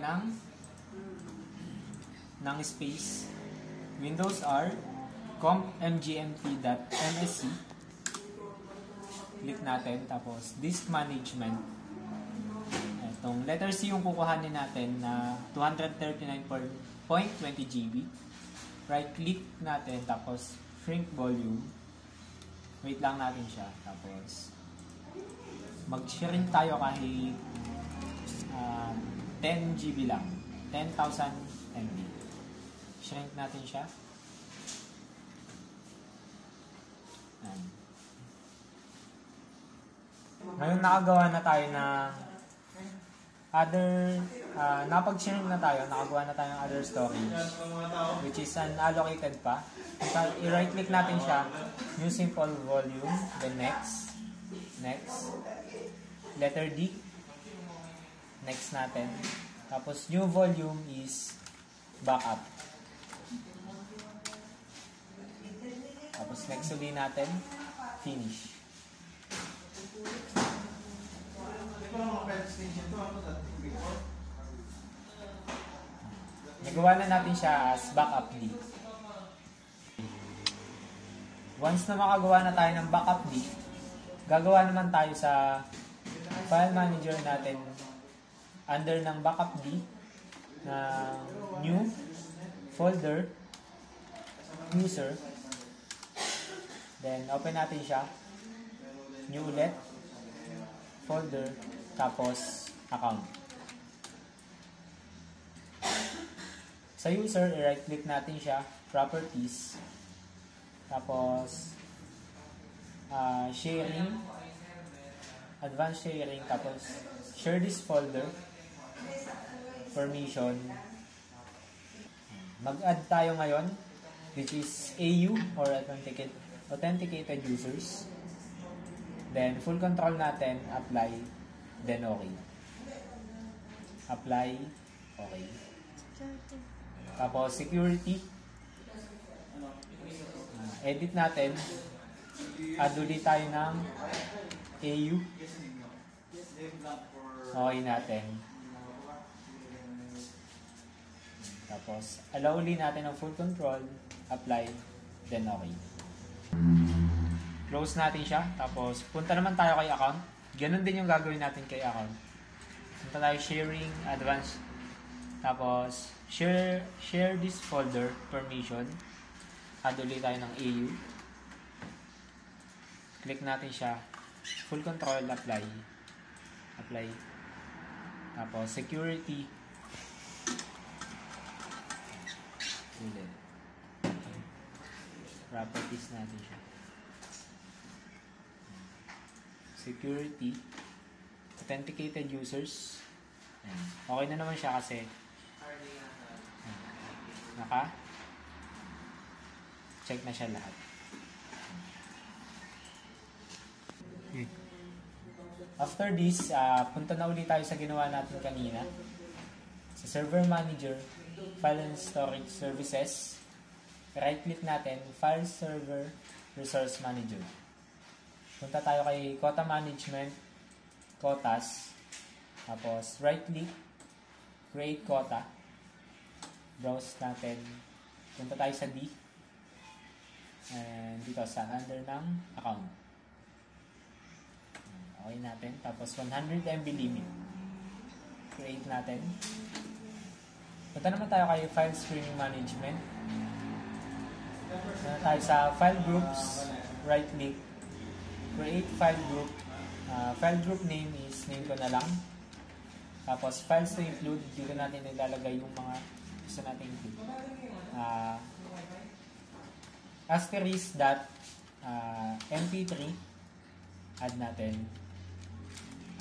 Speaker 4: ng space. Windows R, compmgmt.msc. Click natin, tapos disk management. Itong letter C yung kukuhanin natin na 239.20 GB. Right click natin, tapos shrink volume. Wait lang natin siya. Tapos mag-shrink tayo kahit
Speaker 2: 10 GB lang. 10,000 MB. Shrink natin siya. Ayan. Ngayon nakagawa na tayo ng napag-shrink na tayo, nakagawa na tayo ng other storage, which is unallocated pa. I-right click natin siya, new simple volume, then next, letter D, next natin. Tapos new volume is backup. Tapos next ulit natin, finish. Nagawa na natin siya as backup D. Once na makagawa na tayo ng backup D, gagawa naman tayo sa file manager natin under ng backup D na new folder user, then open natin siya, new ulit folder, tapos account. Sa user, i-right click natin siya, properties, tapos sharing, advanced sharing, tapos share this folder, permission. Mag-add tayo ngayon, which is AU or authenticated users. Then full control natin, apply, then okay. Apply, okay. Tapos security, edit natin, add ulit tayo ng AU, okay natin. Tapos allow ulit natin ng full control, apply, then okay. Close natin siya, tapos punta naman tayo kay account. Ganun din yung gagawin natin kay account. Punta tayo sharing, advanced, tapos share this folder, permission, add ulit tayo ng AU, click natin siya, full control, apply, tapos security, ulit, properties natin siya, security, authenticated users. Ayan. Okay na naman siya kasi check na siya lahat. After this, punta na ulit tayo sa ginawa natin kanina. Sa server manager, file and storage services, right click natin, file server resource manager. Punta tayo kay quota management, quotas, tapos right click, create quota, browse natin, punta tayo sa D, and dito sa under ng account. Okay natin, tapos 100 MB limit, create natin. Punta naman tayo kay file streaming management, punta tayo sa file groups, right click, create file group. File group name is name ko na lang. Tapos files to include, dito natin ilalagay yung mga gusto natin include. Asterisk dot mp3 add natin.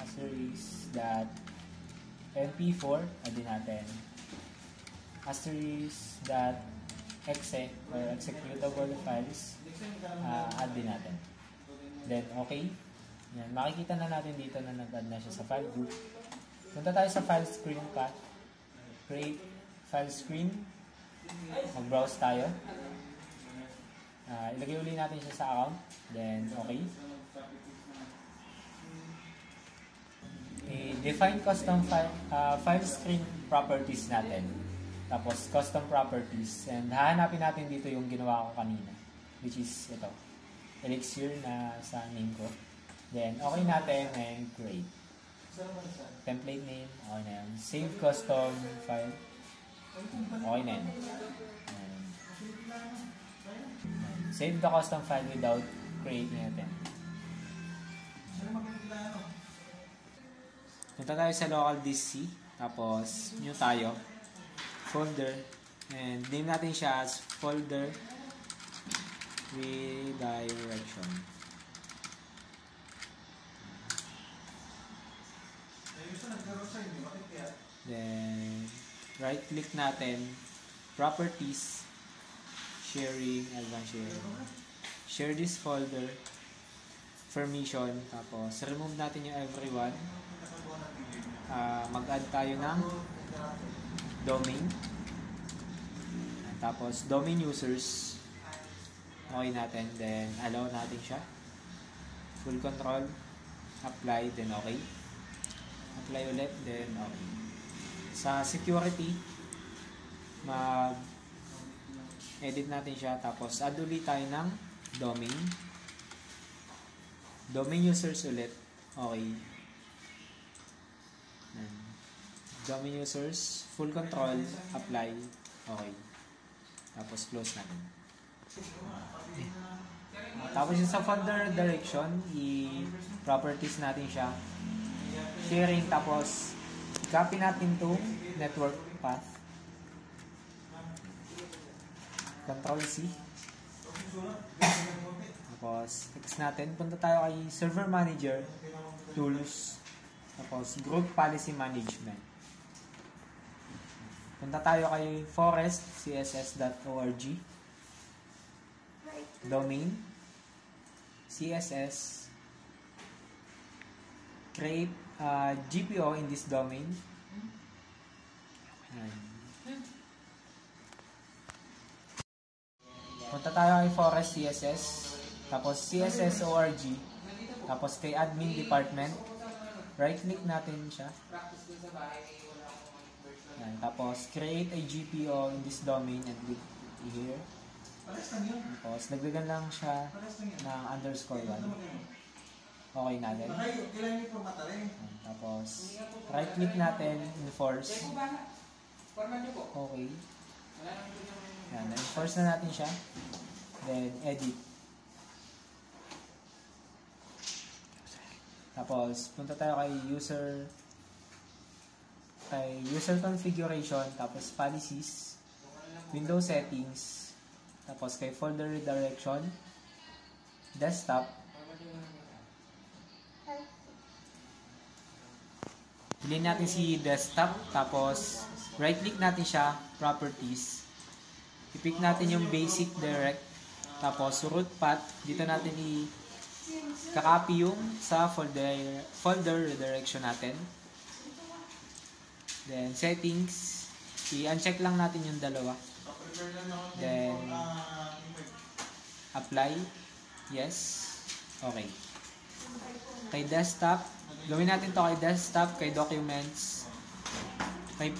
Speaker 2: Asterisk dot mp4 add din natin. Asterisk dot exe or executable files add din natin. Then okay. Yan, makikita na natin dito na nag-add na siya sa file group. Punta tayo sa file screen path. Create file screen. Mag-browse tayo. Ilagay ulit natin siya sa account. Then, okay. I-define custom file screen properties natin. Tapos, custom properties. And hahanapin natin dito yung ginawa ko kanina. Which is ito. Elixir na sa name ko. Then, okay natin and create. Template name, okay na yan. Save custom file. Okay na yan. Save the custom file without creating natin. Punta tayo sa local disk C. Tapos, new tayo. Folder. And name natin siya as folder redirection. Then, right click natin. Properties. Sharing. Advanced sharing. Share this folder. Permission. Tapos, remove natin yung everyone. Mag-add tayo ng domain. Tapos, domain users. Okay natin. Then, allow natin siya. Full control. Apply. Then, okay. Apply ulit. Then, okay. Sa security, mag-edit natin siya. Tapos, add ulit tayo ng domain. Domain users ulit. Okay. Domain users, full control, apply, okay. Tapos close natin. Tapos yung sa folder direction, i-properties natin siya. Sharing, tapos copy natin to network path. Control C. Tapos text natin, punta tayo kay server manager, tools, tapos group policy management. Punta tayo kay forestcss.org. Domain. CSS. Create GPO in this domain. Punta tayo kay forest CSS. Tapos CSS.org. Tapos kay admin department. Right click natin siya. Yan. Tapos, create a GPO in this domain and click here. Tapos, nagdagan lang siya ng underscore 1. Okay natin. Tapos, right click natin, enforce. Okay. Yan. Enforce na natin siya. Then, edit. Tapos, punta tayo kay user configuration, tapos policies, Windows settings, tapos kay folder redirection, desktop, piliin natin si desktop, tapos right click natin siya, properties, i-pick natin yung basic direct, tapos root path, dito natin i-copy yung sa folder redirection natin. Then, settings. I-uncheck lang natin yung dalawa. Then, apply. Yes. Okay. Kay desktop. Gawin natin to kay desktop, kay documents, kay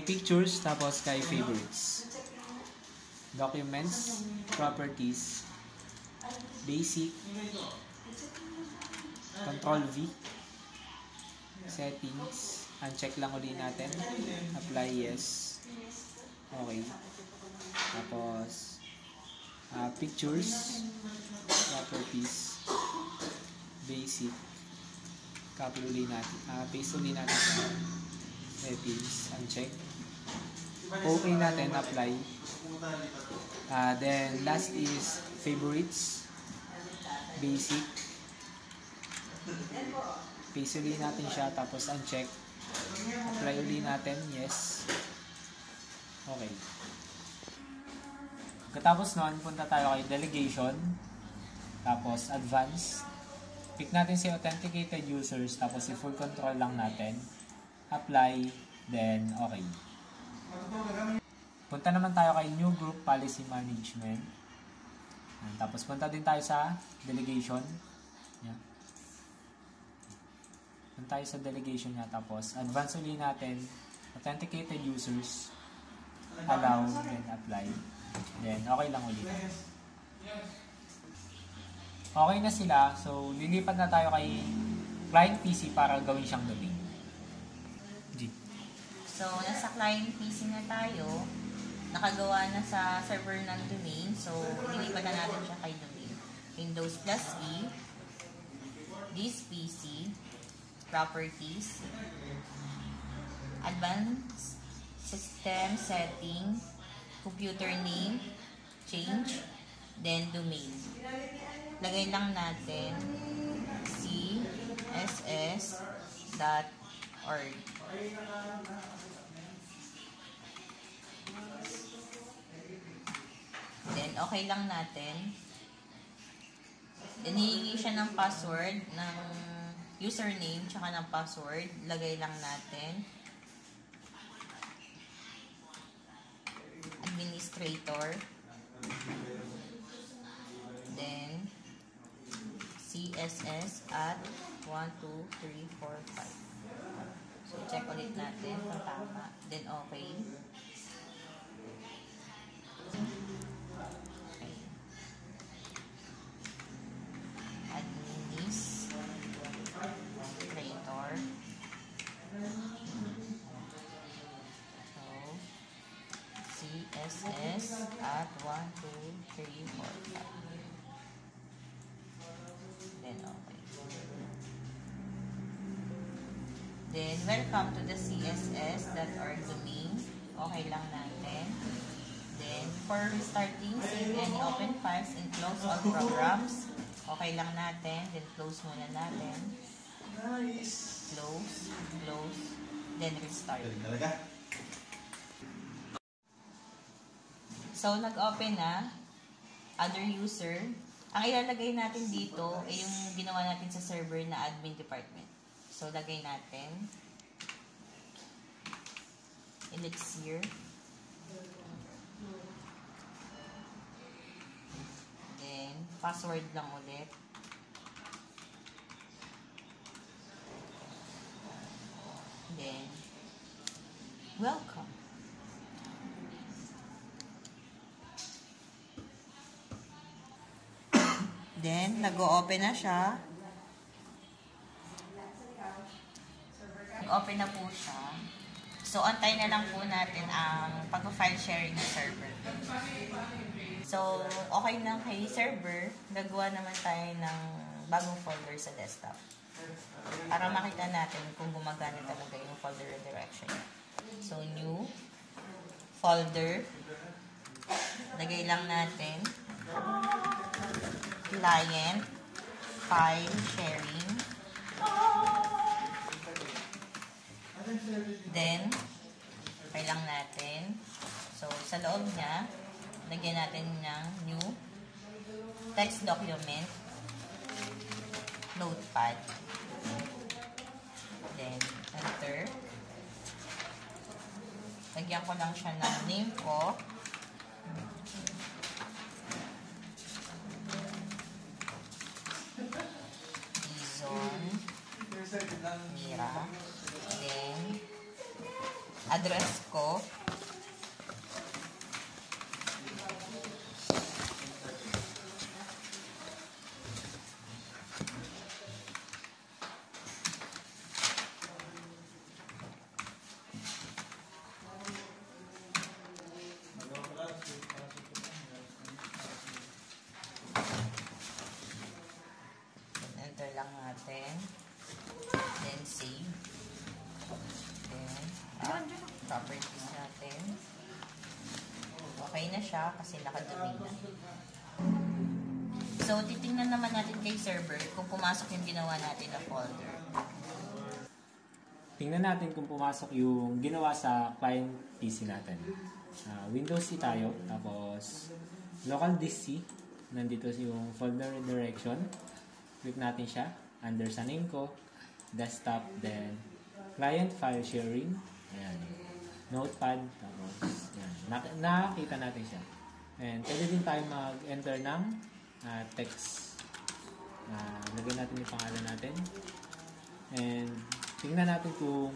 Speaker 2: pictures, tapos kay favorites. Documents, properties, basic, Control V, settings, uncheck lang ulit natin, apply, yes, okay. Tapos pictures, properties, basic, copy ulit natin, paste ulit natin sa settings, uncheck, okay natin, apply. Then last is favorites, basic, paste ulit natin siya, tapos uncheck, apply ulit natin, yes, okay. Pagkatapos nun, punta tayo kay delegation, tapos advanced, pick natin si authenticated users, tapos si full control lang natin, apply, then okay. Punta naman tayo kay new group policy management, tapos punta din tayo sa delegation, yan. Punta tayo sa delegation niya, tapos advance ulit natin, authenticated users, allow, then apply, then okay lang ulit. Okay na sila, so lilipat na tayo kay client PC para gawin siyang domain.
Speaker 1: So, nasa client PC na tayo, nakagawa na sa server ng domain, so lilipat na natin siya kay domain. Windows plus E, this PC, properties, advanced system setting, computer name, change, then domain. Lagay lang natin css.org. Then, okay lang natin. Then, hihingi siya ng password, ng username, tsaka ng password. Lagay lang natin. Administrator. Then, CSS at 1, 2, 3, 4, 5. So, check ulit natin kung tama. Then, okay. Administrator. So, CSS at 1, 2, 3, 4, 5. Then, okay. Then, welcome to the css.org domain. Okay lang natin. Then, for restarting, save any open files and close all programs. Okay lang natin. Then, close muna natin.
Speaker 6: Nice!
Speaker 1: Close, close, then restart.
Speaker 6: Galing talaga.
Speaker 1: So, nag-open na. Other user. Ang ilalagay natin dito ay yung ginawa natin sa server na admin department. So, lagay natin Elixir. Then, password lang ulit. Then, welcome. Then, nag-o-open na siya. Nag-open na po siya. So, antay na lang po natin ang pag-file sharing ng server. So, okay na kay server. Gagawa naman tayo ng bagong folder sa desktop. Para makita natin kung gumagana talaga yung folder redirection. So, new folder. Lagay lang natin client file sharing. Then, okay lang natin. So, sa loob niya, lagyan natin ng new text document notepad. Then, enter. Lagyan ko lang siya ng name ko. Dizon Mira. Then, address ko. Enter lang natin. Then, save. Then, properties natin. Okay na siya kasi nakadumi na. So, titingnan naman natin kay server kung pumasok yung ginawa natin na folder.
Speaker 2: Tingnan natin kung pumasok yung ginawa sa client PC natin. Windows C tayo, tapos local disk C. Nandito yung folder redirection. Click natin siya. Under sa name ko, desktop, then client file sharing. Ayan. Notepad, tapos yan. Nakita natin siya. And pwede din tayo mag-enter ng text. Lagyan natin yung pangalan natin. And tingnan natin kung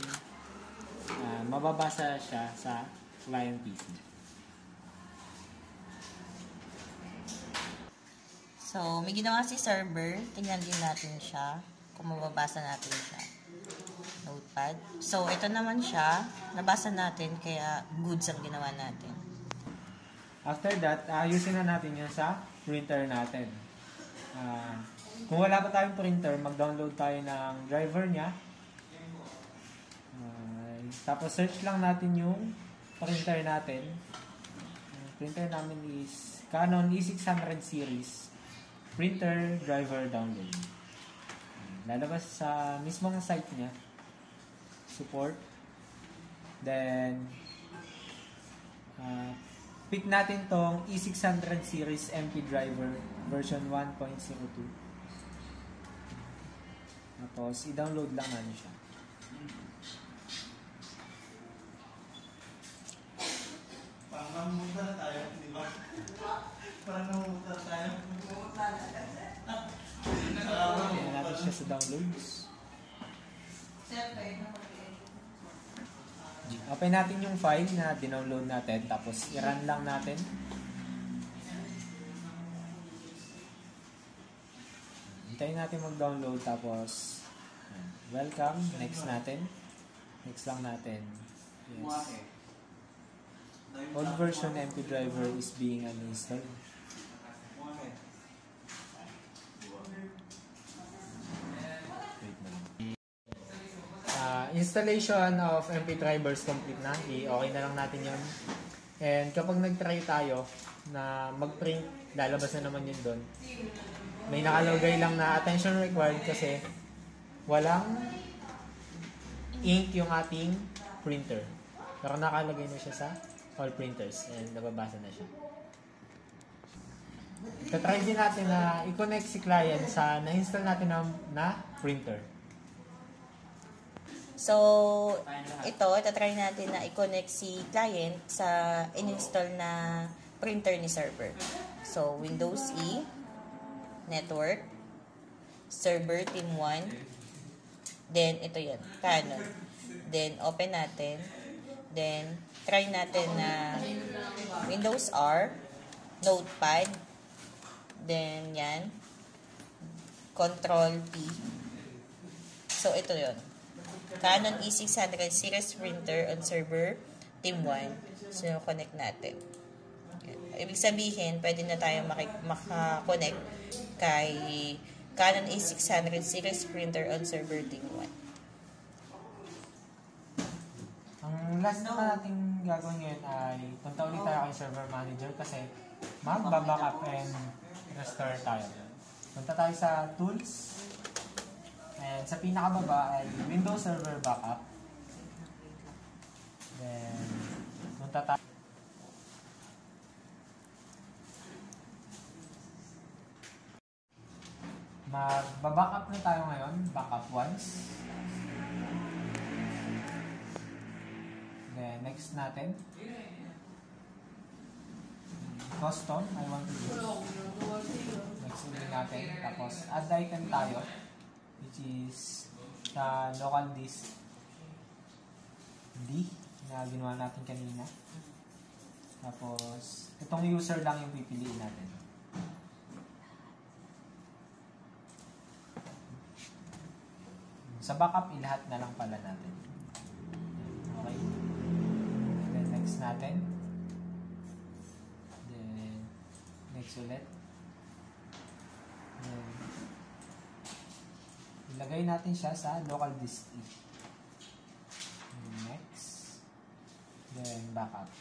Speaker 2: mababasa siya sa client PC.
Speaker 1: So, may ginawa si server. Tingnan din natin siya kung mababasa natin siya. Notepad. So, ito naman siya. Nabasa natin, kaya goods ang ginawa natin.
Speaker 4: After that, ayusin na natin yan sa printer natin. Kung wala pa tayong printer, mag-download tayo ng driver niya Tapos search lang natin yung printer natin. Yung printer namin is Canon E600 series printer driver download. Lalabas sa mismong site niya. Support. Then pick natin tong E600 series MP driver version 1.02. Tapos i-download lang natin siya.
Speaker 6: Parang namumunta na tayo, di ba? Parang namumunta na tayo.
Speaker 4: Tingnan natin siya sa downloads. Open natin yung file na dinownload natin. Tapos i-run lang natin. Hintayin natin mag-download. Tapos welcome. Next natin. Next lang natin. Yes. Old version MP driver is being uninstalled. Installation of MP drivers complete na. Okay na lang natin yun. And kapag nag-try tayo na mag-print, lalabas na naman yun doon. May nakalagay lang na attention required kasi walang ink yung ating printer. Pero nakalagay na siya sa all printers and nababasa na siya. Tatry din natin na i-connect si client sa na-install natin na printer.
Speaker 1: So, itatry natin na i-connect si client sa in-install na printer ni server. So, Windows E, Network, Server Team 1, then ito yan, Canon. Then, open natin. Then, try natin na Windows R, Notepad, then yan, Control P. So, ito yun. Canon E600 series printer on server Team 1. So, connect natin. Ibig sabihin, pwede na tayo makakonect kay Canon E600 series printer on server Team 1.
Speaker 4: Ang last na natin gagawin ngayon ay punta ulit tayo kay server manager kasi mag-backup and restore tayo. Punta tayo sa tools. And sa pinakababa ay Windows Server Backup. Then, punta tayo. Mag-backup na tayo ngayon. Backup once. Then, next natin. Custom, I want to use. Next ulit natin. Tapos, add icon tayo. Which is sa local disk D na ginawa natin kanina. Tapos, itong user lang yung pipiliin natin. Sa backup, ilahat na lang pala natin. Okay. Then, next natin. Then, next ulit. Then, ilagay natin siya sa local disk E. Next. Then, backup.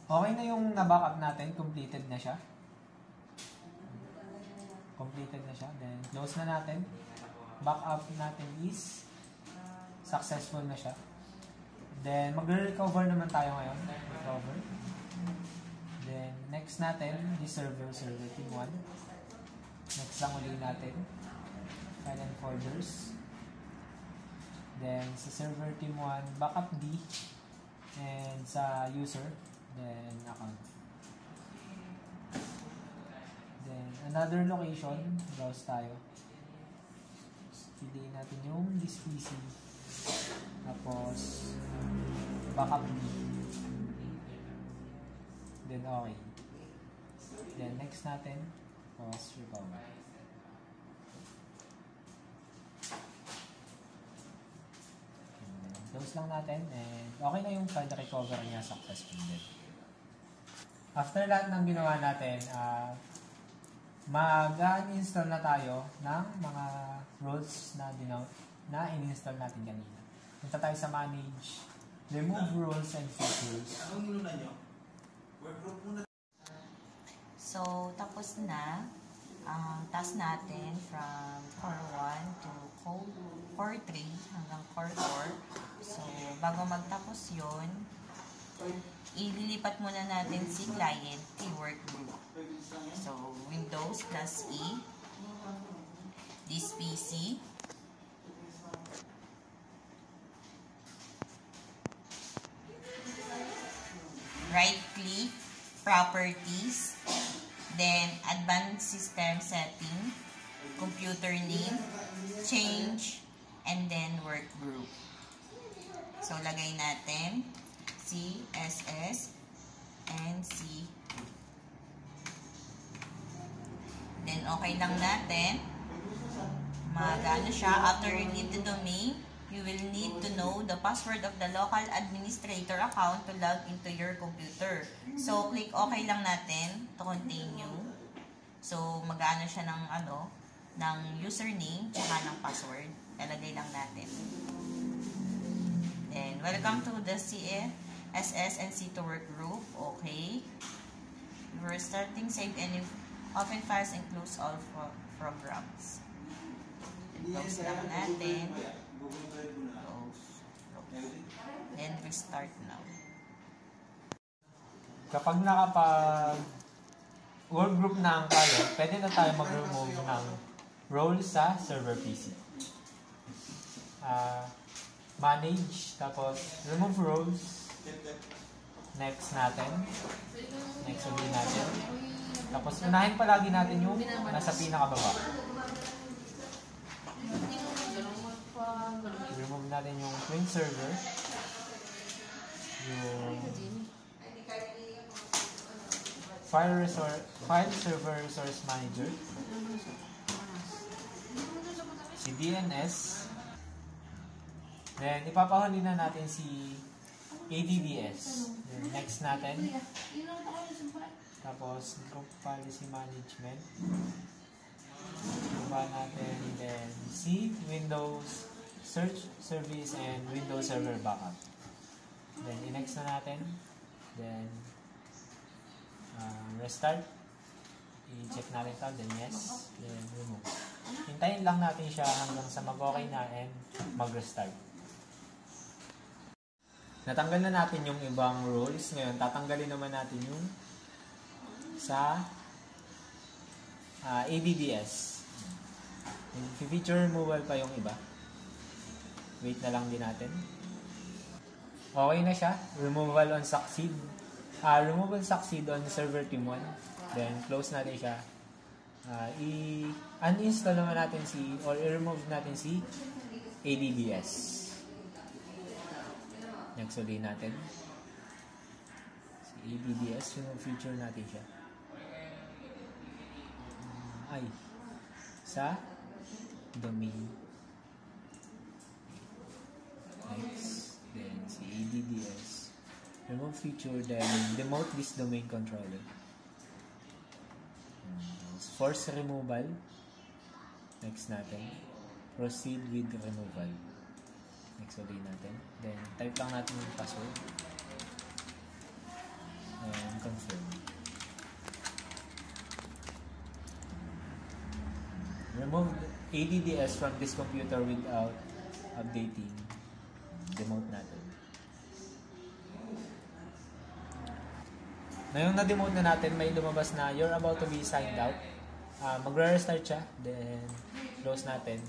Speaker 4: Okay na yung na-backup natin. Completed na siya. Completed na siya. Then, close na natin. Backup natin is successful na siya. Then, magre-recover naman tayo ngayon. Recover. Then, next natin, this server Team 1. Next lang ulit natin. File and folders. Then, sa server Team 1, backup D. And sa user, then account. Then, another location, browse tayo. Piliin natin yung this PC. Tapos, backup D. Then, okay. Then, next natin, pause, recover. Close lang natin, and okay na yung file recovery niya, successful din. After lahat ng ginawa natin, mag-install na tayo ng mga roles na in-install natin kanina. Punta tayo sa Manage, Remove Roles and Features.
Speaker 6: Anong inuna nyo? Workgroup muna.
Speaker 1: So, tapos na. Task natin from core 1 to core 3 hanggang core 4. So, bago magtapos yun, ililipat muna natin si client kay workgroup. So, Windows plus E, this PC, right-click, Properties, then Advanced System Setting, Computer Name, Change, and then Workgroup. So, lagay natin C, SS, and C. Then, okay lang natin. Mag-ano siya, after you leave the domain, you will need to know the password of the local administrator account to log into your computer. So, click OK lang natin to continue. So, mag-ano siya ng username tsaka ng password. Lalagay lang natin. Then, welcome to the CSS and C2 work group. Okay. We're starting save any open files and close all programs. Close lang natin. Close. Then restart now.
Speaker 4: Kapag nakapag workgroup na ang tayo, pwede na tayo mag-remove ng role sa server PC. Manage, tapos remove roles. Next natin. Next ulit natin. Tapos unahin palagi natin yung nasa pinakababa. Remove natin yung twin server. Yung file server resource manager. Si DNS. Then ipapahuli na natin si ADDS. Then next natin. Tapos group policy management. Baba natin. Then C, Windows Search Service and Windows Server Backup. Then i-next na natin. Then restart. I-check natin ito. Then yes. Then remove. Hintayin lang natin siya hanggang sa mag-okay na and mag-restart. Natanggal na natin yung ibang roles. Ngayon, tatanggalin naman natin yung sa ADDS. Feature removal pa yung iba. Wait na lang din natin. Okay na siya. Removal on succeed. Removal succeed on server team 1. Then, close natin siya. I-uninstall naman natin or i-remove natin si ADDS. Next ulit natin. Si ADDS, remove feature natin siya. Sa domain. Next. Then, si ADDS. Remove feature, then demote this domain controller. Force removal. Next natin. Proceed with removal. Next ulit natin. Then, type lang natin yung password. And confirm. Remove ADDS from this computer without updating. Demote natin. Na yung na-demote na natin, may lumabas na you're about to be signed out. Magre-restart siya. Then, close natin.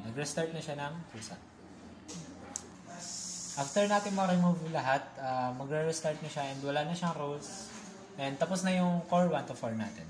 Speaker 4: Nag-restart na siya ng pusa. After natin ma-remove lahat, magre-restart na siya and wala na siyang roles. And tapos na yung core 1 to 4 natin.